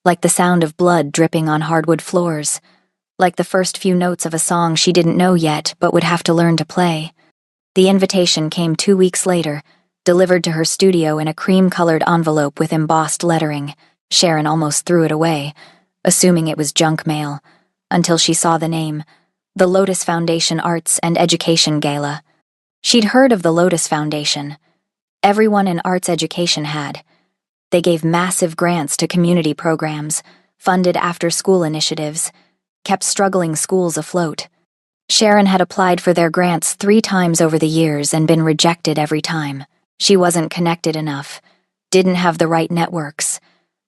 like the sound of blood dripping on hardwood floors, like the first few notes of a song she didn't know yet but would have to learn to play. The invitation came 2 weeks later, delivered to her studio in a cream-colored envelope with embossed lettering. Sharon almost threw it away, assuming it was junk mail, until she saw the name, the Lotus Foundation Arts and Education Gala. She'd heard of the Lotus Foundation. Everyone in arts education had. They gave massive grants to community programs, funded after-school initiatives, kept struggling schools afloat. Sharon had applied for their grants 3 times over the years and been rejected every time. She wasn't connected enough, didn't have the right networks,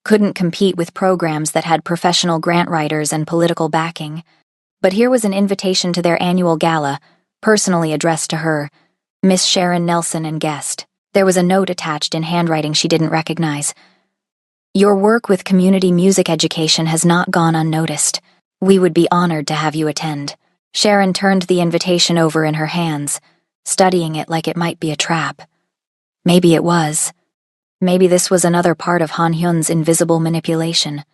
couldn't compete with programs that had professional grant writers and political backing. But here was an invitation to their annual gala, personally addressed to her, Miss Sharon Nelson and guest. There was a note attached in handwriting she didn't recognize. "Your work with community music education has not gone unnoticed. We would be honored to have you attend." Sharon turned the invitation over in her hands, studying it like it might be a trap. Maybe it was. Maybe this was another part of Han Hyun's invisible manipulation,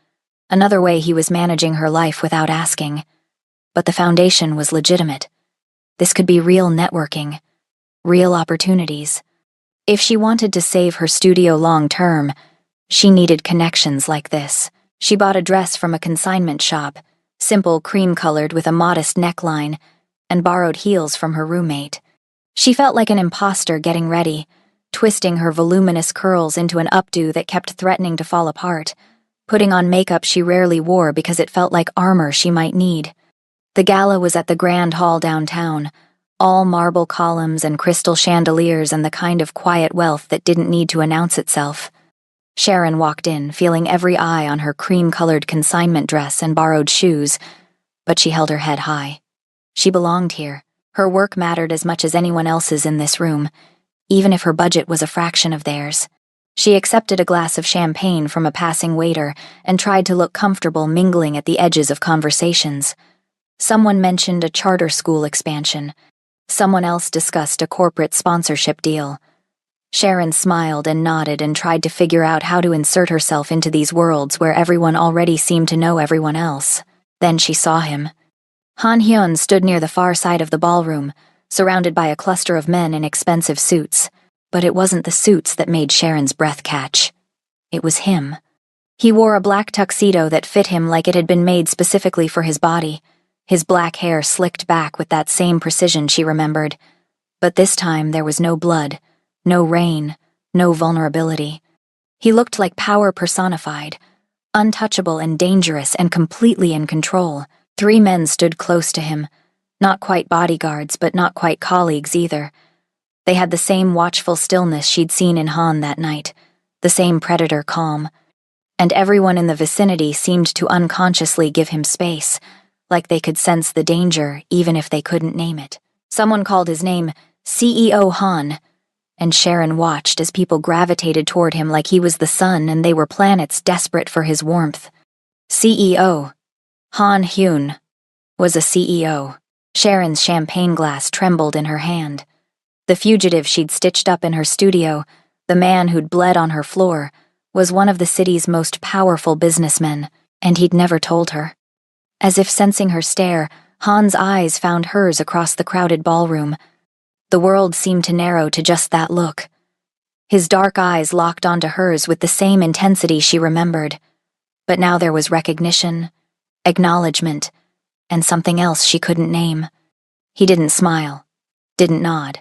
another way he was managing her life without asking. But the foundation was legitimate. This could be real networking, real opportunities. If she wanted to save her studio long-term, she needed connections like this. She bought a dress from a consignment shop, simple cream-colored with a modest neckline, and borrowed heels from her roommate. She felt like an imposter getting ready, twisting her voluminous curls into an updo that kept threatening to fall apart, putting on makeup she rarely wore because it felt like armor she might need. The gala was at the Grand Hall downtown, all marble columns and crystal chandeliers and the kind of quiet wealth that didn't need to announce itself. Sharon walked in, feeling every eye on her cream-colored consignment dress and borrowed shoes, but she held her head high. She belonged here. Her work mattered as much as anyone else's in this room, even if her budget was a fraction of theirs. She accepted a glass of champagne from a passing waiter and tried to look comfortable mingling at the edges of conversations. Someone mentioned a charter school expansion. Someone else discussed a corporate sponsorship deal. Sharon smiled and nodded and tried to figure out how to insert herself into these worlds where everyone already seemed to know everyone else. Then she saw him. Han Hyun stood near the far side of the ballroom, surrounded by a cluster of men in expensive suits. But it wasn't the suits that made Sharon's breath catch. It was him. He wore a black tuxedo that fit him like it had been made specifically for his body, his black hair slicked back with that same precision she remembered. But this time there was no blood, no rain, no vulnerability. He looked like power personified, untouchable and dangerous and completely in control. 3 men stood close to him, not quite bodyguards but not quite colleagues either. They had the same watchful stillness she'd seen in Han that night, the same predator calm. And everyone in the vicinity seemed to unconsciously give him space, like they could sense the danger even if they couldn't name it. Someone called his name, CEO Han, and Sharon watched as people gravitated toward him like he was the sun and they were planets desperate for his warmth. CEO. Han Hyun was a CEO. Sharon's champagne glass trembled in her hand. The fugitive she'd stitched up in her studio, the man who'd bled on her floor, was one of the city's most powerful businessmen, and he'd never told her. As if sensing her stare, Han's eyes found hers across the crowded ballroom. The world seemed to narrow to just that look. His dark eyes locked onto hers with the same intensity she remembered. But now there was recognition, acknowledgement, and something else she couldn't name. He didn't smile, didn't nod,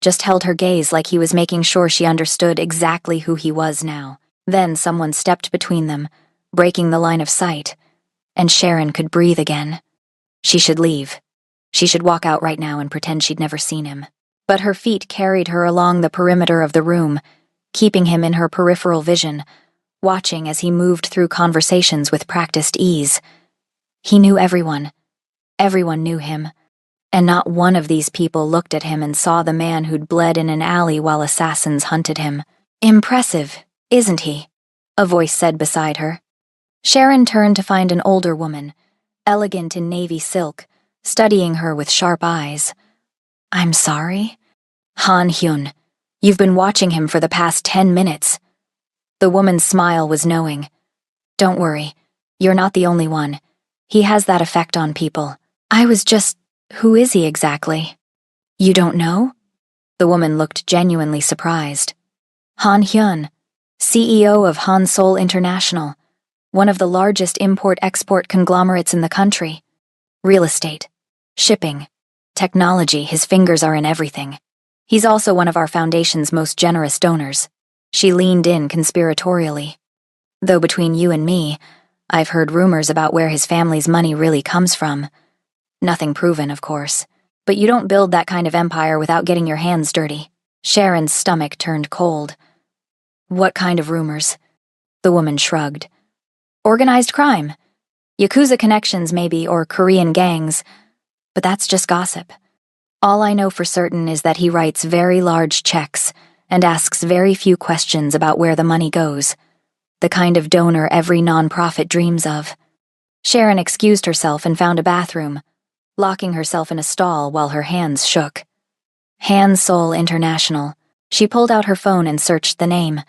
just held her gaze like he was making sure she understood exactly who he was now. Then someone stepped between them, breaking the line of sight, and Sharon could breathe again. She should leave. She should walk out right now and pretend she'd never seen him. But her feet carried her along the perimeter of the room, keeping him in her peripheral vision, watching as he moved through conversations with practiced ease. He knew everyone. Everyone knew him. And not one of these people looked at him and saw the man who'd bled in an alley while assassins hunted him. Impressive, isn't he? A voice said beside her. Sharon turned to find an older woman, elegant in navy silk, studying her with sharp eyes. I'm sorry? Han Hyun, you've been watching him for the past 10 minutes. The woman's smile was knowing. Don't worry, you're not the only one. He has that effect on people. I was just... Who is he exactly? You don't know? The woman looked genuinely surprised. Han Hyun, CEO of Han Seoul International, one of the largest import-export conglomerates in the country. Real estate, shipping, technology, his fingers are in everything. He's also one of our foundation's most generous donors. She leaned in conspiratorially. Though between you and me, I've heard rumors about where his family's money really comes from. Nothing proven, of course. But you don't build that kind of empire without getting your hands dirty. Sharon's stomach turned cold. What kind of rumors? The woman shrugged. Organized crime. Yakuza connections, maybe, or Korean gangs. But that's just gossip. All I know for certain is that he writes very large checks and asks very few questions about where the money goes. The kind of donor every nonprofit dreams of. Sharon excused herself and found a bathroom, locking herself in a stall while her hands shook. Han Seoul International. She pulled out her phone and searched the name.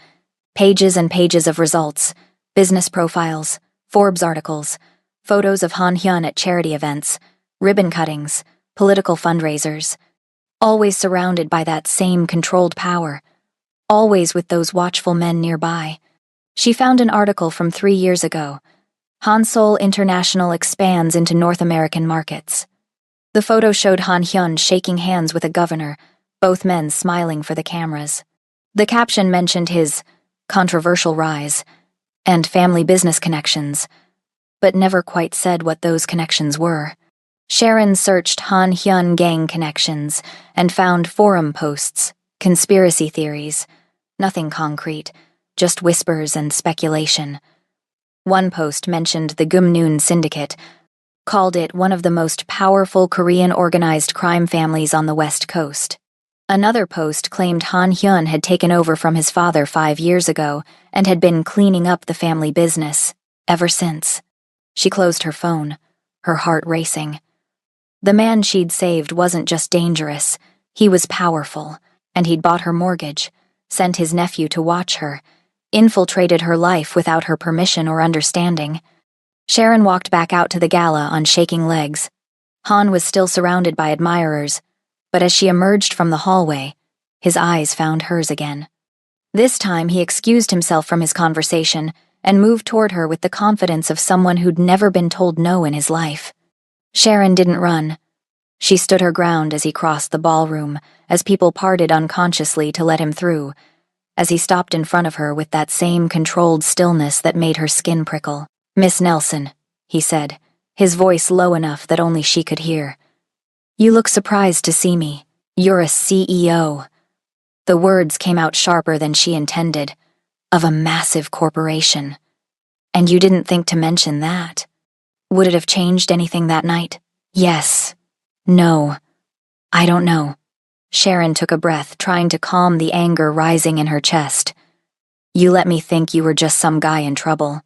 Pages and pages of results, business profiles, Forbes articles, photos of Han Hyun at charity events, ribbon cuttings, political fundraisers. Always surrounded by that same controlled power. Always with those watchful men nearby. She found an article from 3 years ago. Han Seoul International expands into North American markets. The photo showed Han Hyun shaking hands with a governor, both men smiling for the cameras. The caption mentioned his controversial rise and family business connections, but never quite said what those connections were. Sharon searched Han Hyun gang connections and found forum posts, conspiracy theories. Nothing concrete, just whispers and speculation. One post mentioned the Gumnoon Syndicate, called it one of the most powerful Korean organized crime families on the West Coast. Another post claimed Han Hyun had taken over from his father 5 years ago and had been cleaning up the family business ever since. She closed her phone, her heart racing. The man she'd saved wasn't just dangerous, he was powerful, and he'd bought her mortgage, sent his nephew to watch her, infiltrated her life without her permission or understanding. Sharon walked back out to the gala on shaking legs. Han was still surrounded by admirers, but as she emerged from the hallway, his eyes found hers again. This time he excused himself from his conversation and moved toward her with the confidence of someone who'd never been told no in his life. Sharon didn't run. She stood her ground as he crossed the ballroom, as people parted unconsciously to let him through, as he stopped in front of her with that same controlled stillness that made her skin prickle. "Miss Nelson," he said, his voice low enough that only she could hear. "You look surprised to see me. You're a CEO." The words came out sharper than she intended. "Of a massive corporation. And you didn't think to mention that. Would it have changed anything that night?" "Yes. No. I don't know." Sharon took a breath, trying to calm the anger rising in her chest. "You let me think you were just some guy in trouble.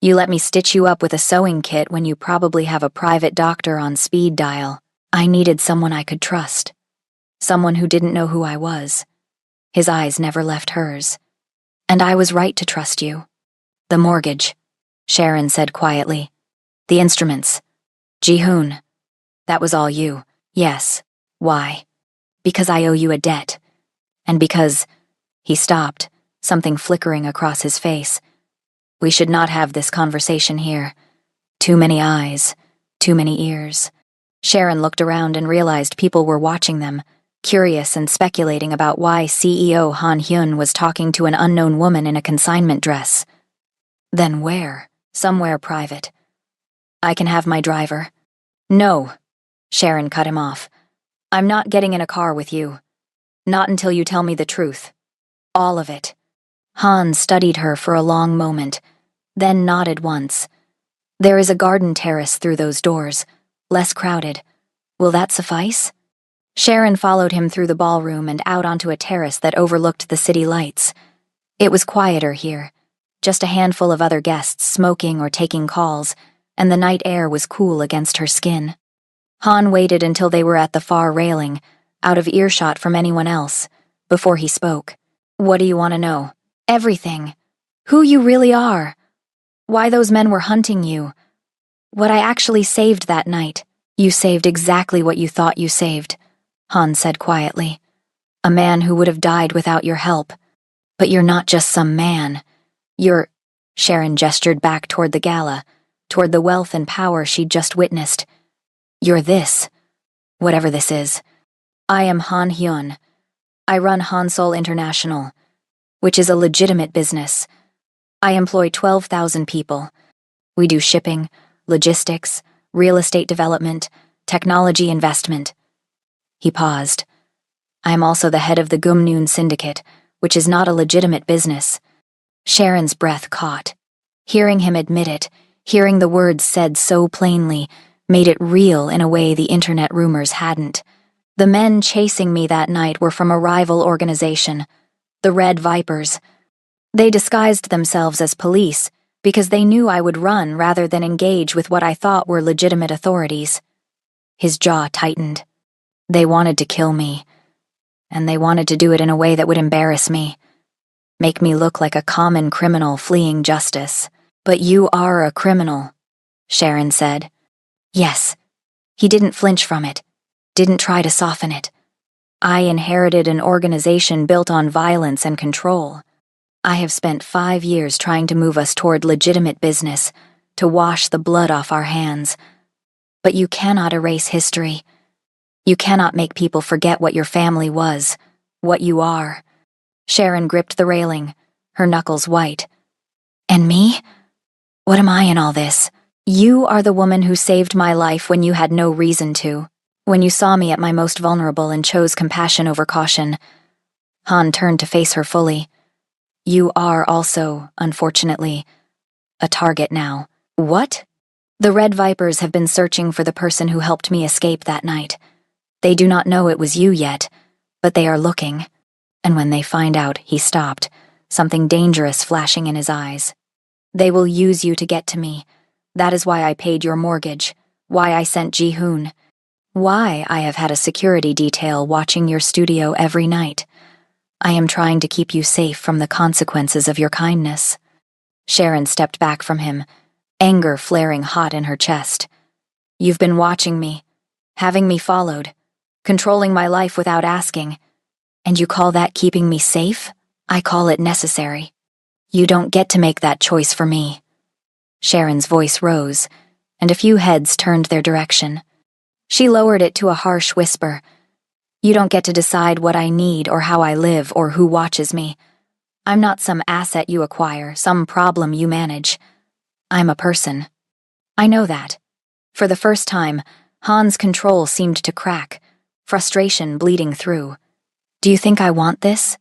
You let me stitch you up with a sewing kit when you probably have a private doctor on speed dial. I needed someone I could trust. Someone who didn't know who I was." His eyes never left hers. "And I was right to trust you." "The mortgage," Sharon said quietly. "The instruments. Ji-hoon. That was all you." "Yes. Why?" "Because I owe you a debt. And because—" He stopped, something flickering across his face. "We should not have this conversation here. Too many eyes, too many ears." Sharon looked around and realized people were watching them, curious and speculating about why CEO Han Hyun was talking to an unknown woman in a consignment dress. "Then where?" "Somewhere private. I can have my driver." "No," Sharon cut him off. "I'm not getting in a car with you. Not until you tell me the truth. All of it." Han studied her for a long moment, then nodded once. "There is a garden terrace through those doors, less crowded. Will that suffice?" Sharon followed him through the ballroom and out onto a terrace that overlooked the city lights. It was quieter here, just a handful of other guests smoking or taking calls, and the night air was cool against her skin. Han waited until they were at the far railing, out of earshot from anyone else, before he spoke. "What do you want to know?" "Everything. Who you really are. Why those men were hunting you. What I actually saved that night." "You saved exactly what you thought you saved," Han said quietly. "A man who would have died without your help. But you're not just some man. You're—" Sharon gestured back toward the gala, toward the wealth and power she'd just witnessed. "You're this. Whatever this is. I am Han Hyun. I run Hansol International, which is a legitimate business. I employ 12,000 people. We do shipping, logistics, real estate development, technology investment." He paused. "I am also the head of the Gumnoon Syndicate, which is not a legitimate business." Sharon's breath caught. Hearing him admit it, hearing the words said so plainly, made it real in a way the internet rumors hadn't. "The men chasing me that night were from a rival organization, the Red Vipers. They disguised themselves as police because they knew I would run rather than engage with what I thought were legitimate authorities." His jaw tightened. "They wanted to kill me, and they wanted to do it in a way that would embarrass me, make me look like a common criminal fleeing justice." "But you are a criminal," Sharon said. "Yes." He didn't flinch from it, didn't try to soften it. "I inherited an organization built on violence and control. I have spent 5 years trying to move us toward legitimate business, to wash the blood off our hands. But you cannot erase history. You cannot make people forget what your family was, what you are." Sharon gripped the railing, her knuckles white. "And me? What am I in all this?" "You are the woman who saved my life when you had no reason to, when you saw me at my most vulnerable and chose compassion over caution." Han turned to face her fully. "You are also, unfortunately, a target now." "What?" "The Red Vipers have been searching for the person who helped me escape that night. They do not know it was you yet, but they are looking. And when they find out," he stopped, something dangerous flashing in his eyes. "They will use you to get to me. That is why I paid your mortgage, why I sent Ji-hoon, why I have had a security detail watching your studio every night. I am trying to keep you safe from the consequences of your kindness. Sharon stepped back from him, anger flaring hot in her chest. You've been watching me, having me followed, controlling my life without asking. And you call that keeping me safe? I call it necessary. You don't get to make that choice for me. Sharon's voice rose, and a few heads turned their direction. She lowered it to a harsh whisper. You don't get to decide what I need or how I live or who watches me. I'm not some asset you acquire, some problem you manage. I'm a person. I know that. For the first time, Han's control seemed to crack, frustration bleeding through. Do you think I want this?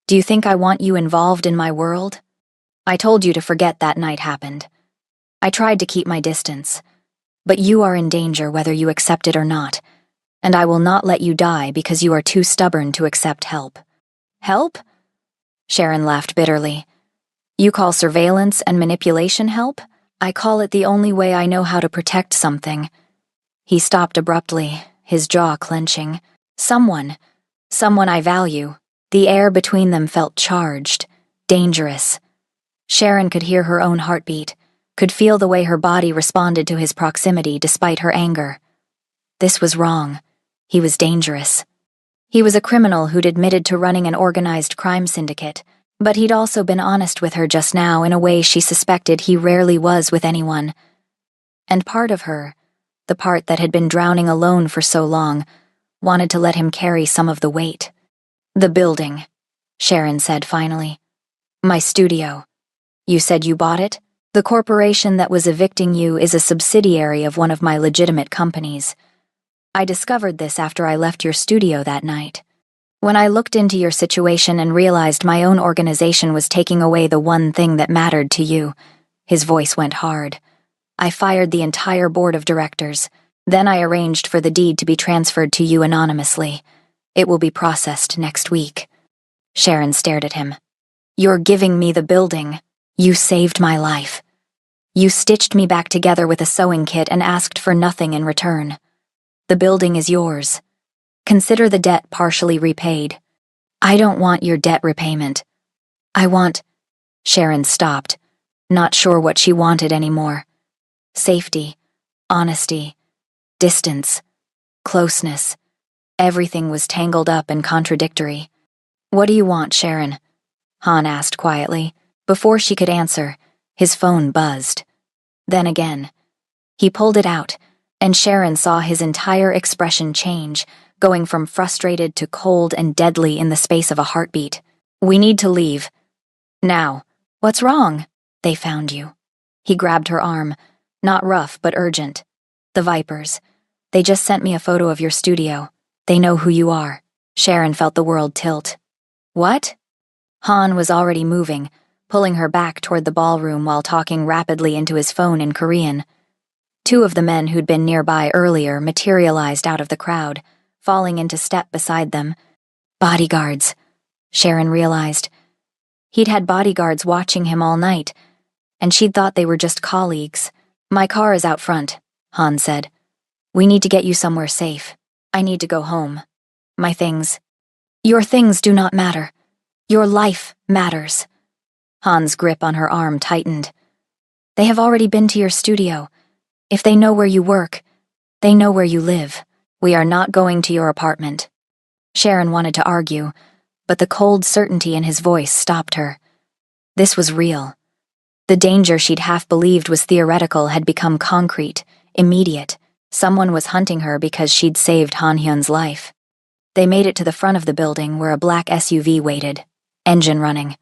Do you think I want you involved in my world? I told you to forget that night happened. I tried to keep my distance. But you are in danger whether you accept it or not, and I will not let you die because you are too stubborn to accept help. Help? Sharon laughed bitterly. You call surveillance and manipulation help? I call it the only way I know how to protect something. He stopped abruptly, his jaw clenching. Someone I value. The air between them felt charged, dangerous. Sharon could hear her own heartbeat, could feel the way her body responded to his proximity despite her anger. This was wrong. He was dangerous. He was a criminal who'd admitted to running an organized crime syndicate, but he'd also been honest with her just now in a way she suspected he rarely was with anyone. And part of her, the part that had been drowning alone for so long, wanted to let him carry some of the weight. The building, Sharon said finally. My studio. You said you bought it? The corporation that was evicting you is a subsidiary of one of my legitimate companies. I discovered this after I left your studio that night. When I looked into your situation and realized my own organization was taking away the one thing that mattered to you, his voice went hard. I fired the entire board of directors. Then I arranged for the deed to be transferred to you anonymously. It will be processed next week. Sharon stared at him. You're giving me the building. You saved my life. You stitched me back together with a sewing kit and asked for nothing in return. The building is yours. Consider the debt partially repaid. I don't want your debt repayment. I want... Sharon stopped, not sure what she wanted anymore. Safety, honesty, distance, closeness. Everything was tangled up and contradictory. What do you want, Sharon? Han asked quietly. Before she could answer, his phone buzzed. Then again. He pulled it out, and Sharon saw his entire expression change, going from frustrated to cold and deadly in the space of a heartbeat. We need to leave. Now. What's wrong? They found you. He grabbed her arm, not rough but urgent. The Vipers. They just sent me a photo of your studio. They know who you are. Sharon felt the world tilt. What? Han was already moving, pulling her back toward the ballroom while talking rapidly into his phone in Korean. Two of the men who'd been nearby earlier materialized out of the crowd, falling into step beside them. Bodyguards, Sharon realized. He'd had bodyguards watching him all night, and she'd thought they were just colleagues. My car is out front, Han said. We need to get you somewhere safe. I need to go home. My things. Your things do not matter. Your life matters. Han's grip on her arm tightened. They have already been to your studio. If they know where you work, they know where you live. We are not going to your apartment. Sharon wanted to argue, but the cold certainty in his voice stopped her. This was real. The danger she'd half believed was theoretical had become concrete, immediate. Someone was hunting her because she'd saved Han Hyun's life. They made it to the front of the building where a black SUV waited, engine running.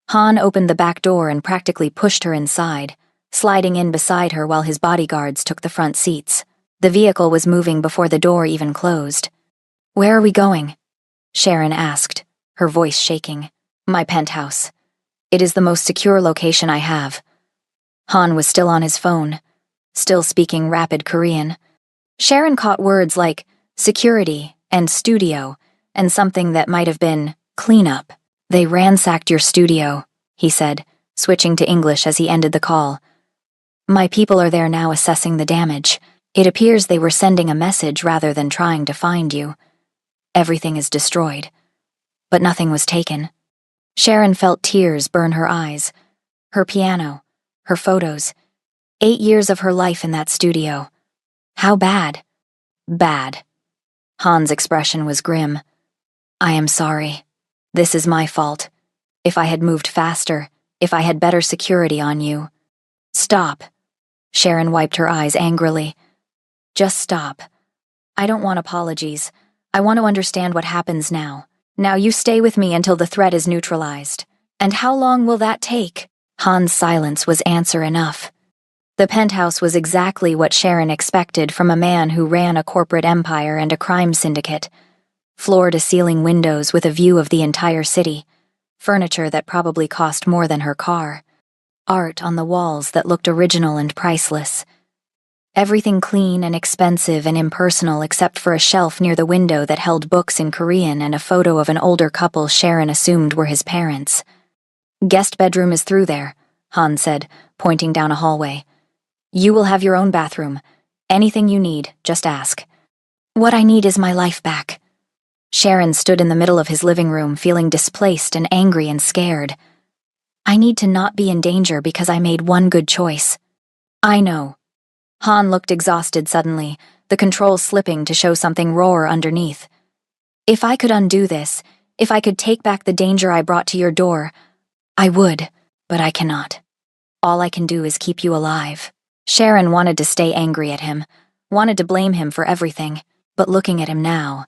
Han opened the back door and practically pushed her inside, sliding in beside her while his bodyguards took the front seats. The vehicle was moving before the door even closed. Where are we going? Sharon asked, her voice shaking. My penthouse. It is the most secure location I have. Han was still on his phone, still speaking rapid Korean. Sharon caught words like security and studio and something that might have been cleanup. They ransacked your studio, he said, switching to English as he ended the call. My people are there now assessing the damage. It appears they were sending a message rather than trying to find you. Everything is destroyed. but nothing was taken. Sharon felt tears burn her eyes. Her piano, her photos, 8 years of her life in that studio. How bad? Bad. Han's expression was grim. I am sorry. This is my fault. If I had moved faster, if I had better security on you. Stop. Sharon wiped her eyes angrily. Just stop. I don't want apologies. I want to understand what happens now. Now you stay with me until the threat is neutralized. And how long will that take? Han's silence was answer enough. The penthouse was exactly what Sharon expected from a man who ran a corporate empire and a crime syndicate. Floor-to-ceiling windows with a view of the entire city. Furniture that probably cost more than her car. Art on the walls that looked original and priceless. Everything clean and expensive and impersonal except for a shelf near the window that held books in Korean and a photo of an older couple Sharon assumed were his parents. Guest bedroom is through there, Han said, pointing down a hallway. You will have your own bathroom. Anything you need, just ask. What I need is my life back. Sharon stood in the middle of his living room, feeling displaced and angry and scared. I need to not be in danger because I made one good choice. I know. Han looked exhausted suddenly, the controls slipping to show something roar underneath. If I could undo this, if I could take back the danger I brought to your door, I would, but I cannot. All I can do is keep you alive. Sharon wanted to stay angry at him, wanted to blame him for everything, but looking at him now,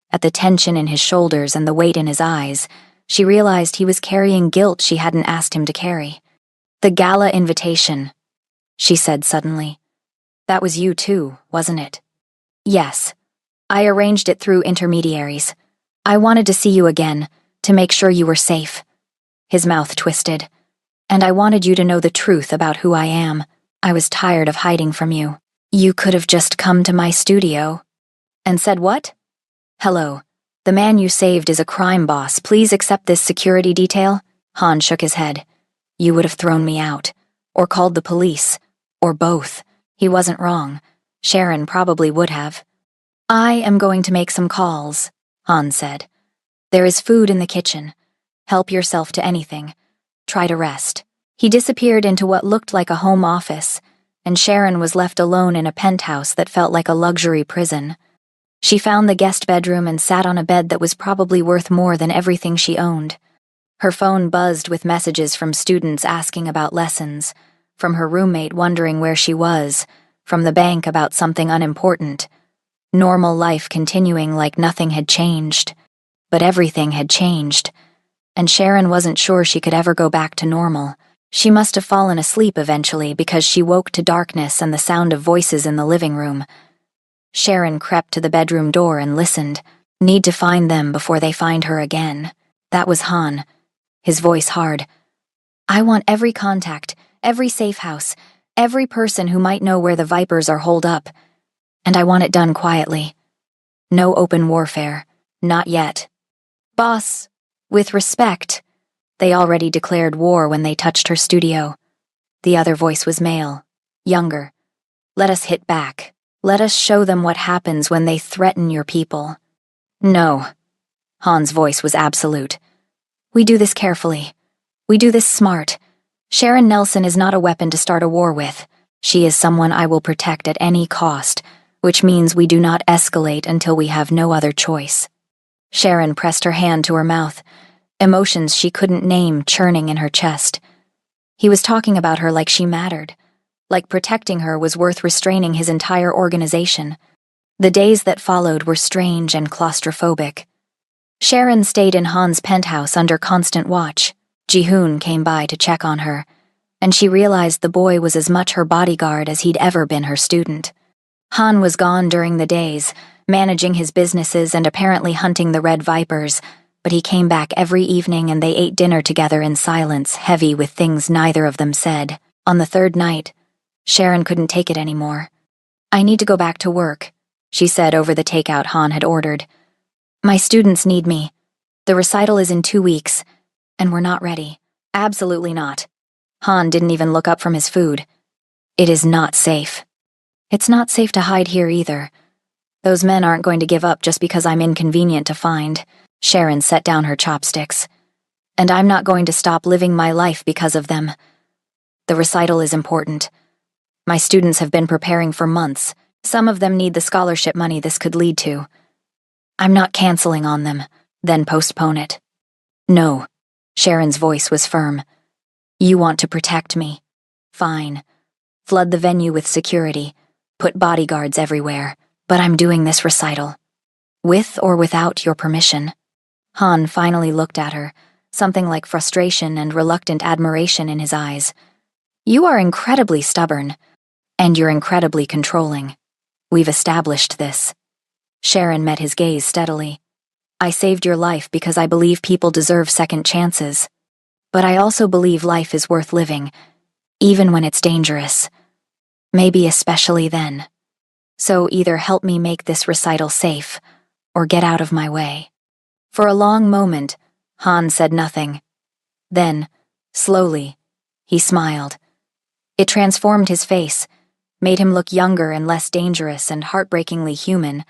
at the tension in his shoulders and the weight in his eyes, she realized he was carrying guilt she hadn't asked him to carry. The gala invitation, she said suddenly. That was you too, wasn't it? Yes. I arranged it through intermediaries. I wanted to see you again, to make sure you were safe. His mouth twisted. And I wanted you to know the truth about who I am. I was tired of hiding from you. You could have just come to my studio. And said what? Hello. The man you saved is a crime boss. Please accept this security detail. Han shook his head. You would have thrown me out. Or called the police. Or both. He wasn't wrong. Sharon probably would have. I am going to make some calls, Han said. There is food in the kitchen. Help yourself to anything. Try to rest. He disappeared into what looked like a home office, and Sharon was left alone in a penthouse that felt like a luxury prison. She found the guest bedroom and sat on a bed that was probably worth more than everything she owned. Her phone buzzed with messages from students asking about lessons, from her roommate wondering where she was, from the bank about something unimportant. Normal life continuing like nothing had changed. But everything had changed. And Sharon wasn't sure she could ever go back to normal. She must have fallen asleep eventually because she woke to darkness and the sound of voices in the living room. Sharon crept to the bedroom door and listened. Need to find them before they find her again. That was Han. His voice hard. I want every contact, every safe house, every person who might know where the Vipers are holed up. And I want it done quietly. No open warfare. Not yet. Boss, with respect. They already declared war when they touched her studio. The other voice was male, younger. Let us hit back. Let us show them what happens when they threaten your people. No. Han's voice was absolute. We do this carefully. We do this smart. Sharon Nelson is not a weapon to start a war with. She is someone I will protect at any cost, which means we do not escalate until we have no other choice. Sharon pressed her hand to her mouth, emotions she couldn't name churning in her chest. He was talking about her like she mattered, like protecting her was worth restraining his entire organization. The days that followed were strange and claustrophobic. Sharon stayed in Han's penthouse under constant watch. Ji-hoon came by to check on her, and she realized the boy was as much her bodyguard as he'd ever been her student. Han was gone during the days, managing his businesses and apparently hunting the Red Vipers, but he came back every evening and they ate dinner together in silence, heavy with things neither of them said. On the third night, Sharon couldn't take it anymore. I need to go back to work, she said over the takeout Han had ordered. My students need me. The recital is in 2 weeks, and we're not ready. Absolutely not. Han didn't even look up from his food. It is not safe. It's not safe to hide here either. Those men aren't going to give up just because I'm inconvenient to find. Sharon set down her chopsticks. And I'm not going to stop living my life because of them. The recital is important. My students have been preparing for months. Some of them need the scholarship money this could lead to. I'm not canceling on them, then postpone it. No. Sharon's voice was firm. You want to protect me. Fine. Flood the venue with security. Put bodyguards everywhere. But I'm doing this recital. With or without your permission. Han finally looked at her, something like frustration and reluctant admiration in his eyes. You are incredibly stubborn. And you're incredibly controlling. We've established this. Sharon met his gaze steadily. I saved your life because I believe people deserve second chances. But I also believe life is worth living, even when it's dangerous. Maybe especially then. So either help me make this recital safe, or get out of my way. For a long moment, Han said nothing. Then, slowly, he smiled. It transformed his face, made him look younger and less dangerous and heartbreakingly human.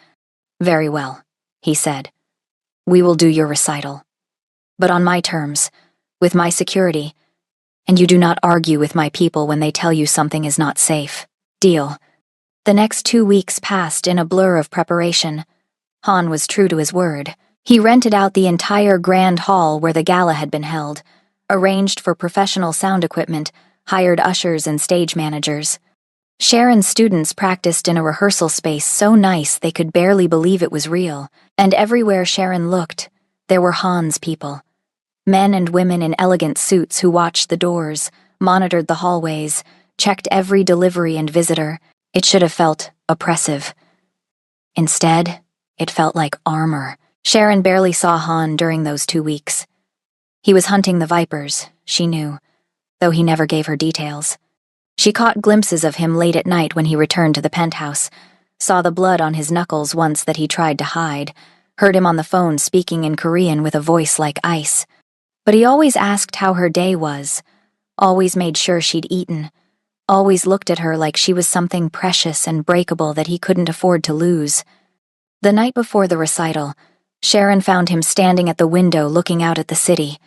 Very well, he said. We will do your recital. But on my terms, with my security, and you do not argue with my people when they tell you something is not safe. Deal. The next 2 weeks passed in a blur of preparation. Han was true to his word. He rented out the entire grand hall where the gala had been held, arranged for professional sound equipment, hired ushers and stage managers. Sharon's students practiced in a rehearsal space so nice they could barely believe it was real, and everywhere Sharon looked, there were Han's people. Men and women in elegant suits who watched the doors, monitored the hallways, checked every delivery and visitor. It should have felt oppressive. Instead, it felt like armor. Sharon barely saw Han during those 2 weeks. He was hunting the Vipers, she knew, though he never gave her details. She caught glimpses of him late at night when he returned to the penthouse, saw the blood on his knuckles once that he tried to hide, heard him on the phone speaking in Korean with a voice like ice. But he always asked how her day was, always made sure she'd eaten, always looked at her like she was something precious and breakable that he couldn't afford to lose. The night before the recital, Sharon found him standing at the window looking out at the city.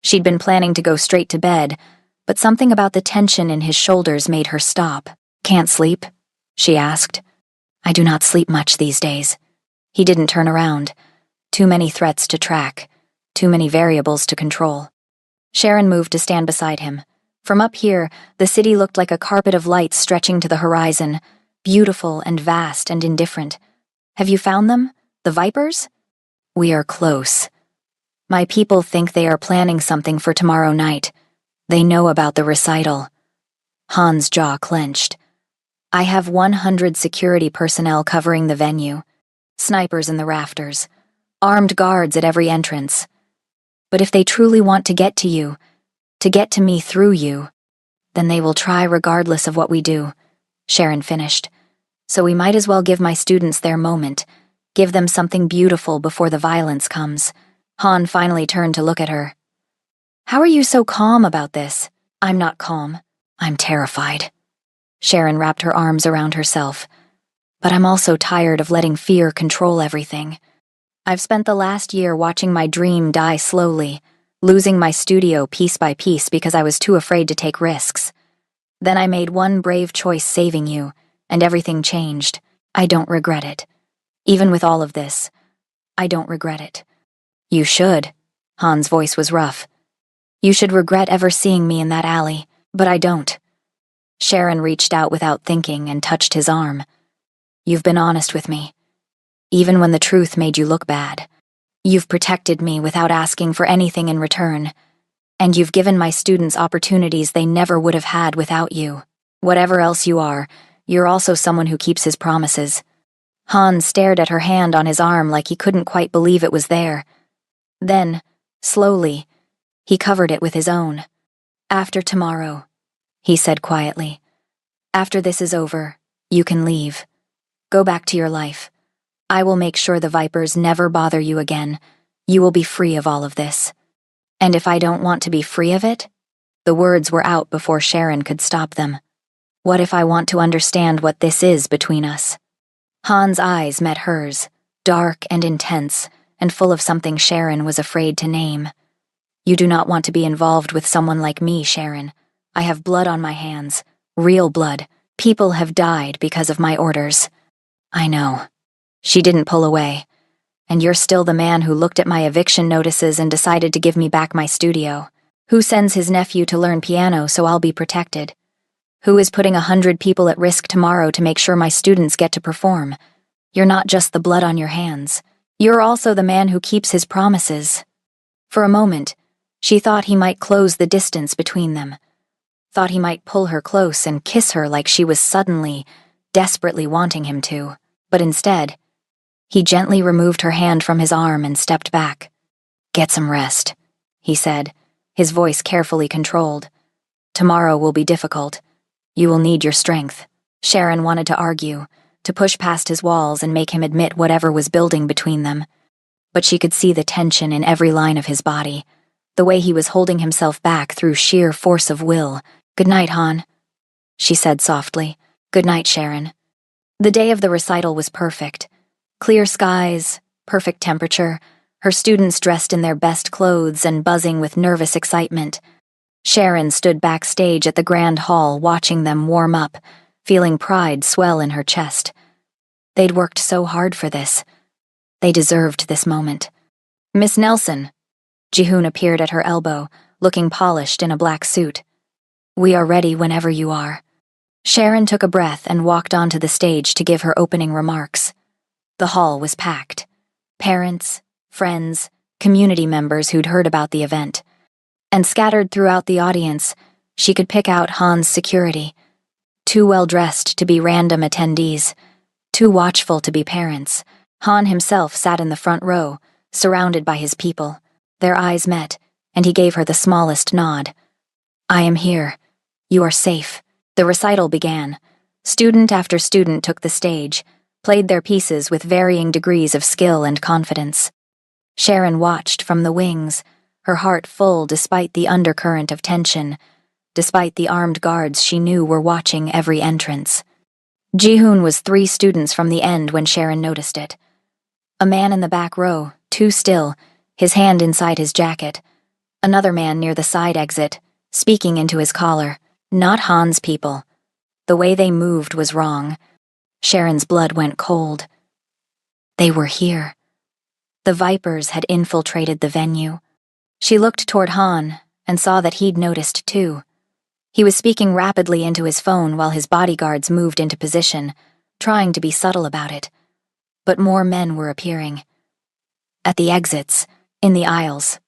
She'd been planning to go straight to bed, but something about the tension in his shoulders made her stop. Can't sleep? She asked. I do not sleep much these days. He didn't turn around. Too many threats to track. Too many variables to control. Sharon moved to stand beside him. From up here, the city looked like a carpet of lights stretching to the horizon, beautiful and vast and indifferent. Have you found them? The Vipers? We are close. My people think they are planning something for tomorrow night. They know about the recital. Han's jaw clenched. I have 100 security personnel covering the venue. Snipers in the rafters. Armed guards at every entrance. But if they truly want to get to you, to get to me through you, then they will try regardless of what we do, Sharon finished. So we might as well give my students their moment, give them something beautiful before the violence comes. Han finally turned to look at her. How are you so calm about this? I'm not calm. I'm terrified. Sharon wrapped her arms around herself. But I'm also tired of letting fear control everything. I've spent the last year watching my dream die slowly, losing my studio piece by piece because I was too afraid to take risks. Then I made one brave choice saving you, and everything changed. I don't regret it. Even with all of this, I don't regret it. You should. Han's voice was rough. You should regret ever seeing me in that alley, but I don't. Sharon reached out without thinking and touched his arm. You've been honest with me, even when the truth made you look bad. You've protected me without asking for anything in return, and you've given my students opportunities they never would have had without you. Whatever else you are, you're also someone who keeps his promises. Han stared at her hand on his arm like he couldn't quite believe it was there. Then, slowly, he covered it with his own. After tomorrow, he said quietly. After this is over, you can leave. Go back to your life. I will make sure the Vipers never bother you again. You will be free of all of this. And if I don't want to be free of it? The words were out before Sharon could stop them. What if I want to understand what this is between us? Han's eyes met hers, dark and intense, and full of something Sharon was afraid to name. You do not want to be involved with someone like me, Sharon. I have blood on my hands. Real blood. People have died because of my orders. I know. She didn't pull away. And you're still the man who looked at my eviction notices and decided to give me back my studio. Who sends his nephew to learn piano so I'll be protected? Who is putting 100 people at risk tomorrow to make sure my students get to perform? You're not just the blood on your hands. You're also the man who keeps his promises. For a moment, she thought he might close the distance between them. Thought he might pull her close and kiss her like she was suddenly, desperately wanting him to. But instead, he gently removed her hand from his arm and stepped back. Get some rest, he said, his voice carefully controlled. Tomorrow will be difficult. You will need your strength. Sharon wanted to argue, to push past his walls and make him admit whatever was building between them. But she could see the tension in every line of his body, the way he was holding himself back through sheer force of will. Good night, Han, she said softly. Good night, Sharon. The day of the recital was perfect. Clear skies, perfect temperature, her students dressed in their best clothes and buzzing with nervous excitement. Sharon stood backstage at the grand hall watching them warm up, feeling pride swell in her chest. They'd worked so hard for this. They deserved this moment. Miss Nelson. Jihoon appeared at her elbow, looking polished in a black suit. We are ready whenever you are. Sharon took a breath and walked onto the stage to give her opening remarks. The hall was packed. Parents, friends, community members who'd heard about the event. And scattered throughout the audience, she could pick out Han's security. Too well-dressed to be random attendees. Too watchful to be parents. Han himself sat in the front row, surrounded by his people. Their eyes met, and he gave her the smallest nod. I am here. You are safe. The recital began. Student after student took the stage, played their pieces with varying degrees of skill and confidence. Sharon watched from the wings, her heart full despite the undercurrent of tension, despite the armed guards she knew were watching every entrance. Jihoon was 3 students from the end when Sharon noticed it. A man in the back row, too still, his hand inside his jacket. Another man near the side exit, speaking into his collar. Not Han's people. The way they moved was wrong. Sharon's blood went cold. They were here. The Vipers had infiltrated the venue. She looked toward Han and saw that he'd noticed too. He was speaking rapidly into his phone while his bodyguards moved into position, trying to be subtle about it. But more men were appearing. At the exits, in the aisles.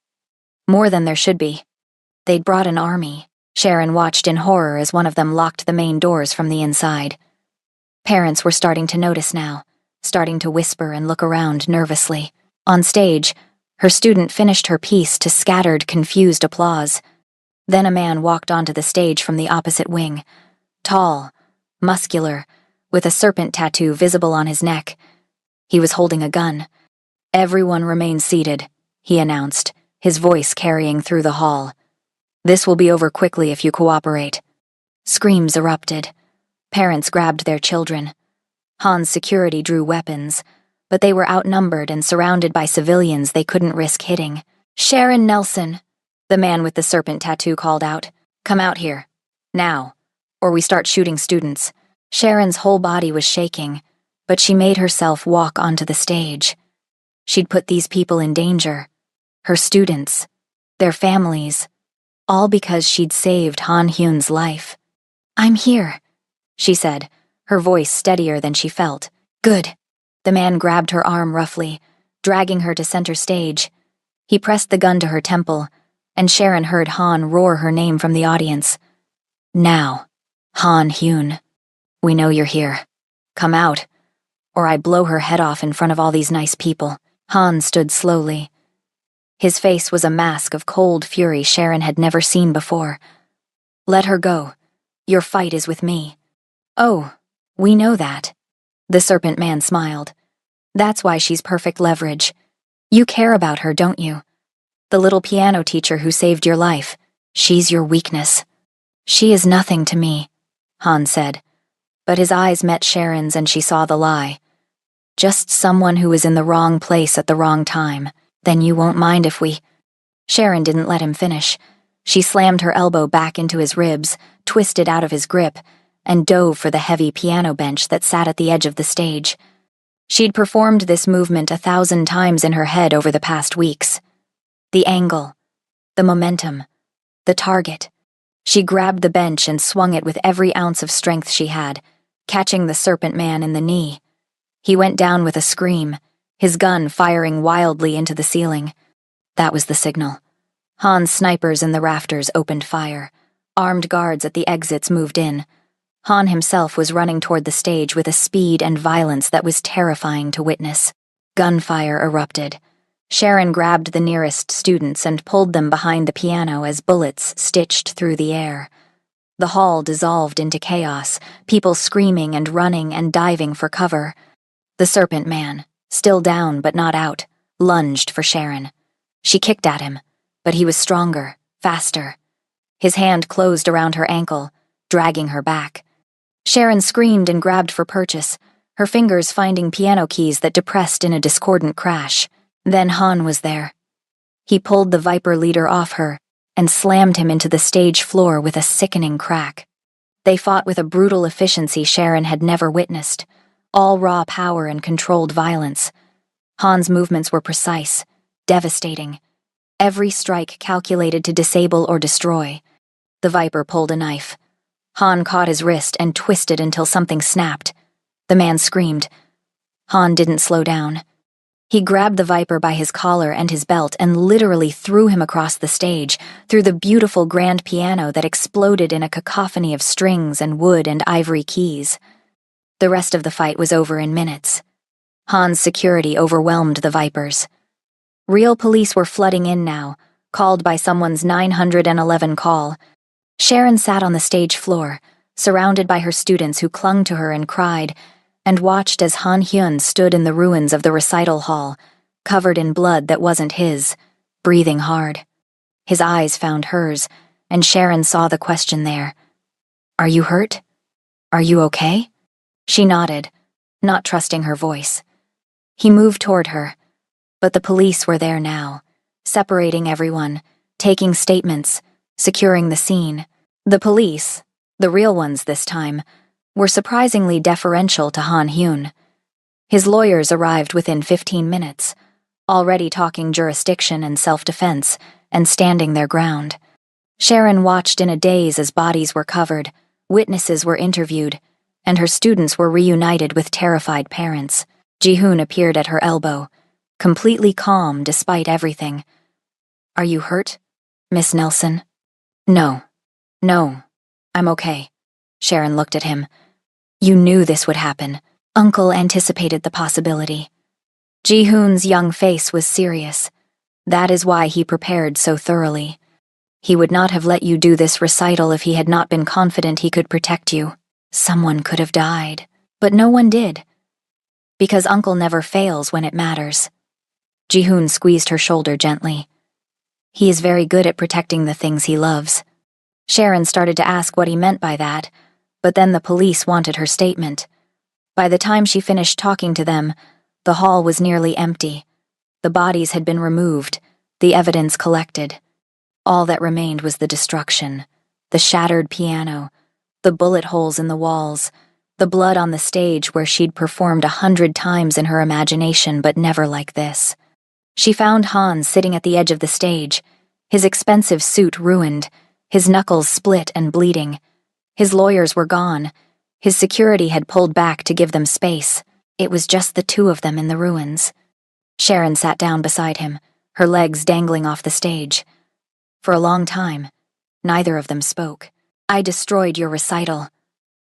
More than there should be. They'd brought an army. Sharon watched in horror as one of them locked the main doors from the inside. Parents were starting to notice now, starting to whisper and look around nervously. On stage, her student finished her piece to scattered, confused applause. Then a man walked onto the stage from the opposite wing. Tall, muscular, with a serpent tattoo visible on his neck. He was holding a gun. Everyone remain seated, he announced, his voice carrying through the hall. This will be over quickly if you cooperate. Screams erupted. Parents grabbed their children. Han's security drew weapons, but they were outnumbered and surrounded by civilians they couldn't risk hitting. Sharon Nelson, the man with the serpent tattoo called out. Come out here. Now. Or we start shooting students. Sharon's whole body was shaking, but she made herself walk onto the stage. She'd put these people in danger. Her students. Their families. All because she'd saved Han Hyun's life. I'm here, she said, her voice steadier than she felt. Good. The man grabbed her arm roughly, dragging her to center stage. He pressed the gun to her temple, and Sharon heard Han roar her name from the audience. Now, Han Hyun, we know you're here. Come out, or I blow her head off in front of all these nice people. Han stood slowly. His face was a mask of cold fury Sharon had never seen before. Let her go. Your fight is with me. Oh, we know that. The serpent man smiled. That's why she's perfect leverage. You care about her, don't you? The little piano teacher who saved your life. She's your weakness. She is nothing to me, Han said. But his eyes met Sharon's and she saw the lie. Just someone who was in the wrong place at the wrong time. Then you won't mind if we... Sharon didn't let him finish. She slammed her elbow back into his ribs, twisted out of his grip, and dove for the heavy piano bench that sat at the edge of the stage. She'd performed this movement 1,000 times in her head over the past weeks. The angle, the momentum, the target. She grabbed the bench and swung it with every ounce of strength she had, catching the serpent man in the knee. He went down with a scream, his gun firing wildly into the ceiling. That was the signal. Han's snipers in the rafters opened fire. Armed guards at the exits moved in. Han himself was running toward the stage with a speed and violence that was terrifying to witness. Gunfire erupted. Sharon grabbed the nearest students and pulled them behind the piano as bullets stitched through the air. The hall dissolved into chaos, people screaming and running and diving for cover. The serpent man, still down but not out, lunged for Sharon. She kicked at him, but he was stronger, faster. His hand closed around her ankle, dragging her back. Sharon screamed and grabbed for purchase, her fingers finding piano keys that depressed in a discordant crash. Then Han was there. He pulled the Viper leader off her and slammed him into the stage floor with a sickening crack. They fought with a brutal efficiency Sharon had never witnessed, all raw power and controlled violence. Han's movements were precise, devastating. Every strike calculated to disable or destroy. The Viper pulled a knife. Han caught his wrist and twisted until something snapped. The man screamed. Han didn't slow down. He grabbed the Viper by his collar and his belt and literally threw him across the stage, through the beautiful grand piano that exploded in a cacophony of strings and wood and ivory keys. The rest of the fight was over in minutes. Han's security overwhelmed the Vipers. Real police were flooding in now, called by someone's 911 call. Sharon sat on the stage floor, surrounded by her students who clung to her and cried, and watched as Han Hyun stood in the ruins of the recital hall, covered in blood that wasn't his, breathing hard. His eyes found hers, and Sharon saw the question there. "Are you hurt? Are you okay?" She nodded, not trusting her voice. He moved toward her, but the police were there now, separating everyone, taking statements, securing the scene. The police, the real ones this time, were surprisingly deferential to Han Hyun. His lawyers arrived within 15 minutes, already talking jurisdiction and self-defense, and standing their ground. Sharon watched in a daze as bodies were covered, witnesses were interviewed, and her students were reunited with terrified parents. Ji-hoon appeared at her elbow, completely calm despite everything. "Are you hurt, Miss Nelson?" No, I'm okay." Sharon looked at him. "You knew this would happen." Uncle anticipated the possibility. Ji-hoon's young face was serious. That is why he prepared so thoroughly. He would not have let you do this recital if he had not been confident he could protect you. Someone could have died, but no one did. Because Uncle never fails when it matters. Ji-hoon squeezed her shoulder gently. He is very good at protecting the things he loves. Sharon started to ask what he meant by that, but then the police wanted her statement. By the time she finished talking to them, the hall was nearly empty. The bodies had been removed, the evidence collected. All that remained was the destruction, the shattered piano, the bullet holes in the walls, the blood on the stage where she'd performed 100 times in her imagination, but never like this. She found Han sitting at the edge of the stage, his expensive suit ruined, his knuckles split and bleeding. His lawyers were gone. His security had pulled back to give them space. It was just the two of them in the ruins. Sharon sat down beside him, her legs dangling off the stage. For a long time, neither of them spoke. "I destroyed your recital,"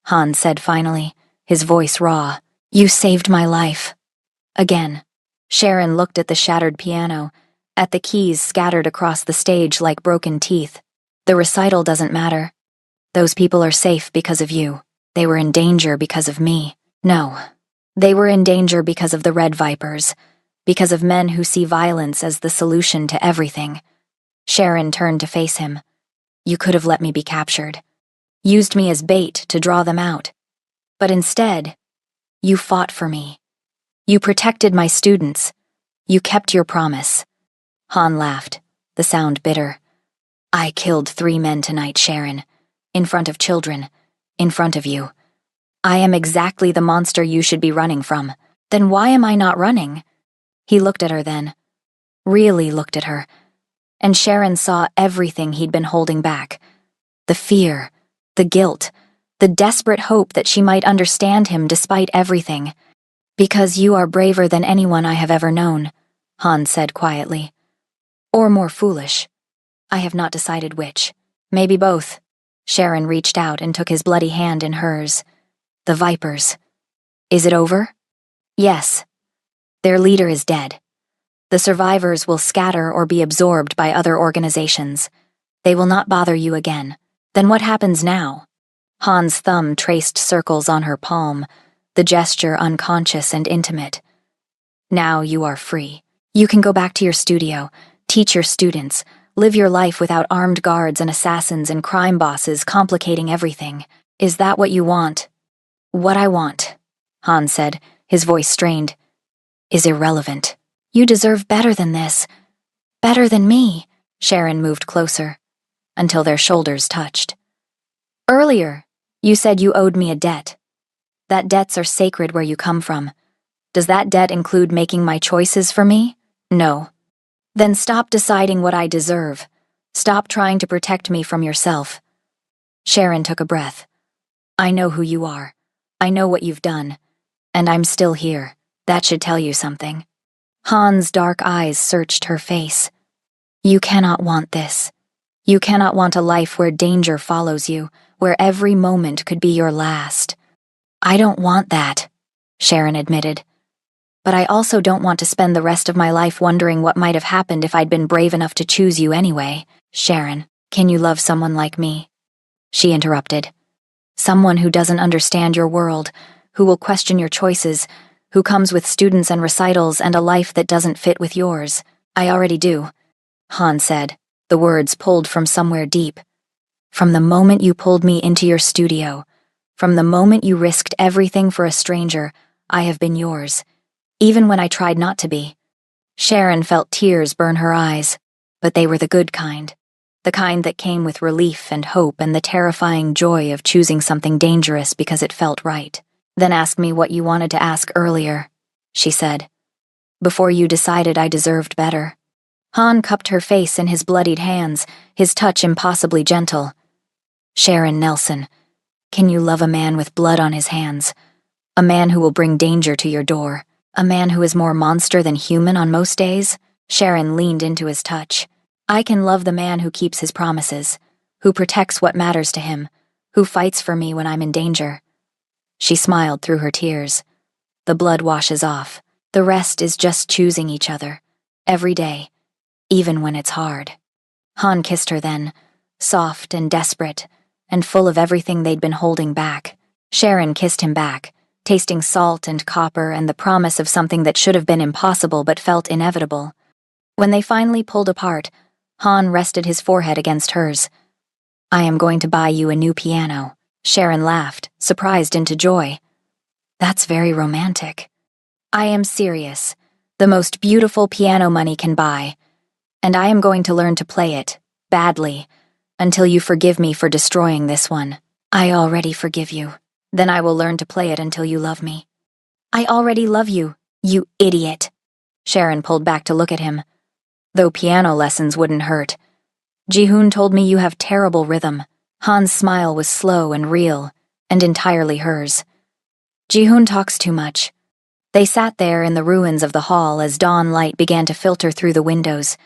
Han said finally, his voice raw. "You saved my life." Again. Sharon looked at the shattered piano, at the keys scattered across the stage like broken teeth. "The recital doesn't matter. Those people are safe because of you. They were in danger because of me. No. They were in danger because of the Red Vipers, because of men who see violence as the solution to everything." Sharon turned to face him. "You could have let me be captured. Used me as bait to draw them out. But instead, you fought for me. You protected my students. You kept your promise. Han laughed, the sound bitter. I killed 3 men tonight, Sharon. In front of children. In front of you. I am exactly the monster you should be running from. Then why am I not running? He looked at her then. Really looked at her. And Sharon saw everything he'd been holding back. The fear, the guilt, the desperate hope that she might understand him despite everything. Because you are braver than anyone I have ever known, Han said quietly. Or more foolish. I have not decided which. Maybe both. Sharon reached out and took his bloody hand in hers. The Vipers. Is it over? Yes. Their leader is dead. The survivors will scatter or be absorbed by other organizations. They will not bother you again. Then what happens now? Han's thumb traced circles on her palm, the gesture unconscious and intimate. Now you are free. You can go back to your studio, teach your students, live your life without armed guards and assassins and crime bosses complicating everything. Is that what you want? What I want, Han said, his voice strained, is irrelevant. You deserve better than this. Better than me. Sharon moved closer, until their shoulders touched. Earlier, you said you owed me a debt. That debts are sacred where you come from. Does that debt include making my choices for me? No. Then stop deciding what I deserve. Stop trying to protect me from yourself. Sharon took a breath. I know who you are. I know what you've done. And I'm still here. That should tell you something. Han's dark eyes searched her face. You cannot want this. You cannot want a life where danger follows you, where every moment could be your last. I don't want that, Sharon admitted. But I also don't want to spend the rest of my life wondering what might have happened if I'd been brave enough to choose you anyway. Sharon, can you love someone like me? She interrupted. Someone who doesn't understand your world, who will question your choices, who comes with students and recitals and a life that doesn't fit with yours. I already do, Han said, the words pulled from somewhere deep. From the moment you pulled me into your studio, from the moment you risked everything for a stranger, I have been yours, even when I tried not to be. Sharon felt tears burn her eyes, but they were the good kind, the kind that came with relief and hope and the terrifying joy of choosing something dangerous because it felt right. Then ask me what you wanted to ask earlier, she said. Before you decided I deserved better. Han cupped her face in his bloodied hands, his touch impossibly gentle. Sharon Nelson, can you love a man with blood on his hands? A man who will bring danger to your door? A man who is more monster than human on most days? Sharon leaned into his touch. I can love the man who keeps his promises, who protects what matters to him, who fights for me when I'm in danger. She smiled through her tears. The blood washes off. The rest is just choosing each other. Every day. Even when it's hard. Han kissed her then, soft and desperate, and full of everything they'd been holding back. Sharon kissed him back, tasting salt and copper and the promise of something that should have been impossible but felt inevitable. When they finally pulled apart, Han rested his forehead against hers. I am going to buy you a new piano. Sharon laughed, surprised into joy. That's very romantic. I am serious. The most beautiful piano money can buy. And I am going to learn to play it, badly, until you forgive me for destroying this one. I already forgive you. Then I will learn to play it until you love me. I already love you, you idiot. Sharon pulled back to look at him. Though piano lessons wouldn't hurt. Ji-hoon told me you have terrible rhythm. Han's smile was slow and real, and entirely hers. Ji-hoon talks too much. They sat there in the ruins of the hall as dawn light began to filter through the windows,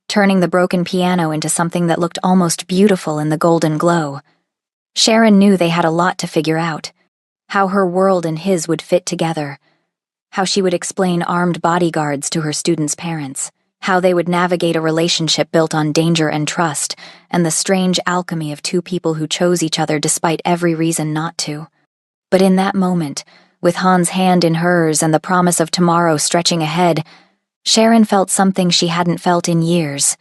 turning the broken piano into something that looked almost beautiful in the golden glow. Sharon knew they had a lot to figure out. How her world and his would fit together. How she would explain armed bodyguards to her students' parents. How they would navigate a relationship built on danger and trust, and the strange alchemy of two people who chose each other despite every reason not to. But in that moment, with Han's hand in hers and the promise of tomorrow stretching ahead, Sharon felt something she hadn't felt in years.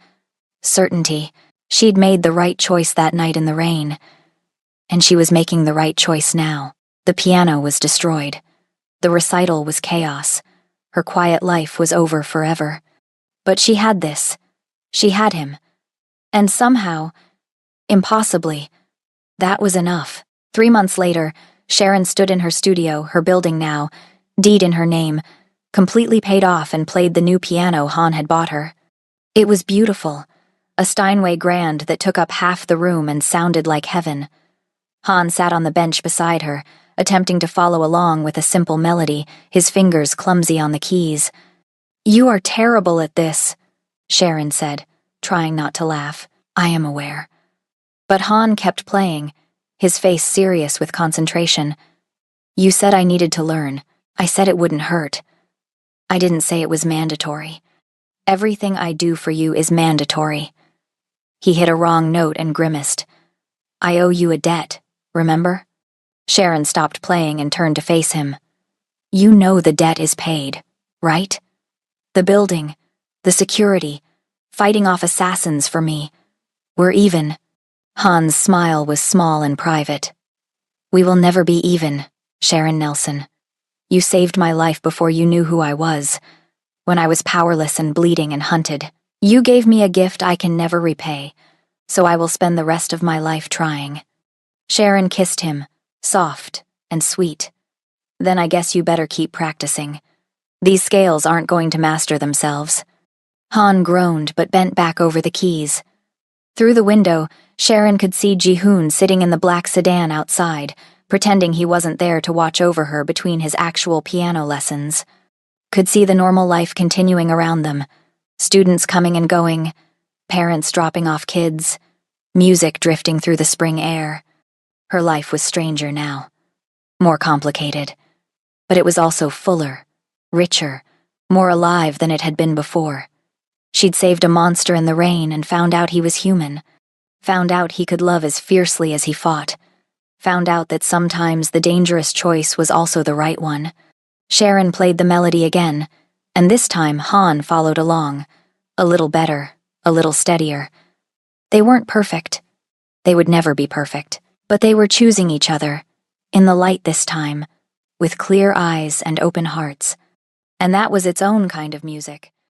Certainty. She'd made the right choice that night in the rain. And she was making the right choice now. The piano was destroyed. The recital was chaos. Her quiet life was over forever. But she had this. She had him. And somehow, impossibly, that was enough. 3 months later, Sharon stood in her studio, her building now, deed in her name, completely paid off, and played the new piano Han had bought her. It was beautiful, a Steinway grand that took up half the room and sounded like heaven. Han sat on the bench beside her, attempting to follow along with a simple melody, his fingers clumsy on the keys. "You are terrible at this," Sharon said, trying not to laugh. "I am aware." But Han kept playing, his face serious with concentration. "You said I needed to learn. I said it wouldn't hurt. I didn't say it was mandatory. Everything I do for you is mandatory." He hit a wrong note and grimaced. "I owe you a debt, remember?" Sharon stopped playing and turned to face him. "You know the debt is paid, right? The building, the security, fighting off assassins for me. We're even." Han's smile was small and private. "We will never be even, Sharon Nelson. You saved my life before you knew who I was, when I was powerless and bleeding and hunted. You gave me a gift I can never repay, so I will spend the rest of my life trying." Sharon kissed him, soft and sweet. "Then I guess you better keep practicing. These scales aren't going to master themselves." Han groaned but bent back over the keys. Through the window, Sharon could see Ji-hoon sitting in the black sedan outside, pretending he wasn't there to watch over her between his actual piano lessons. Could see the normal life continuing around them, students coming and going, parents dropping off kids, music drifting through the spring air. Her life was stranger now, more complicated, but it was also fuller, richer, more alive than it had been before. She'd saved a monster in the rain and found out he was human, found out he could love as fiercely as he fought, found out that sometimes the dangerous choice was also the right one. Sharon played the melody again, and this time Han followed along, a little better, a little steadier. They weren't perfect. They would never be perfect, but they were choosing each other, in the light this time, with clear eyes and open hearts. And that was its own kind of music.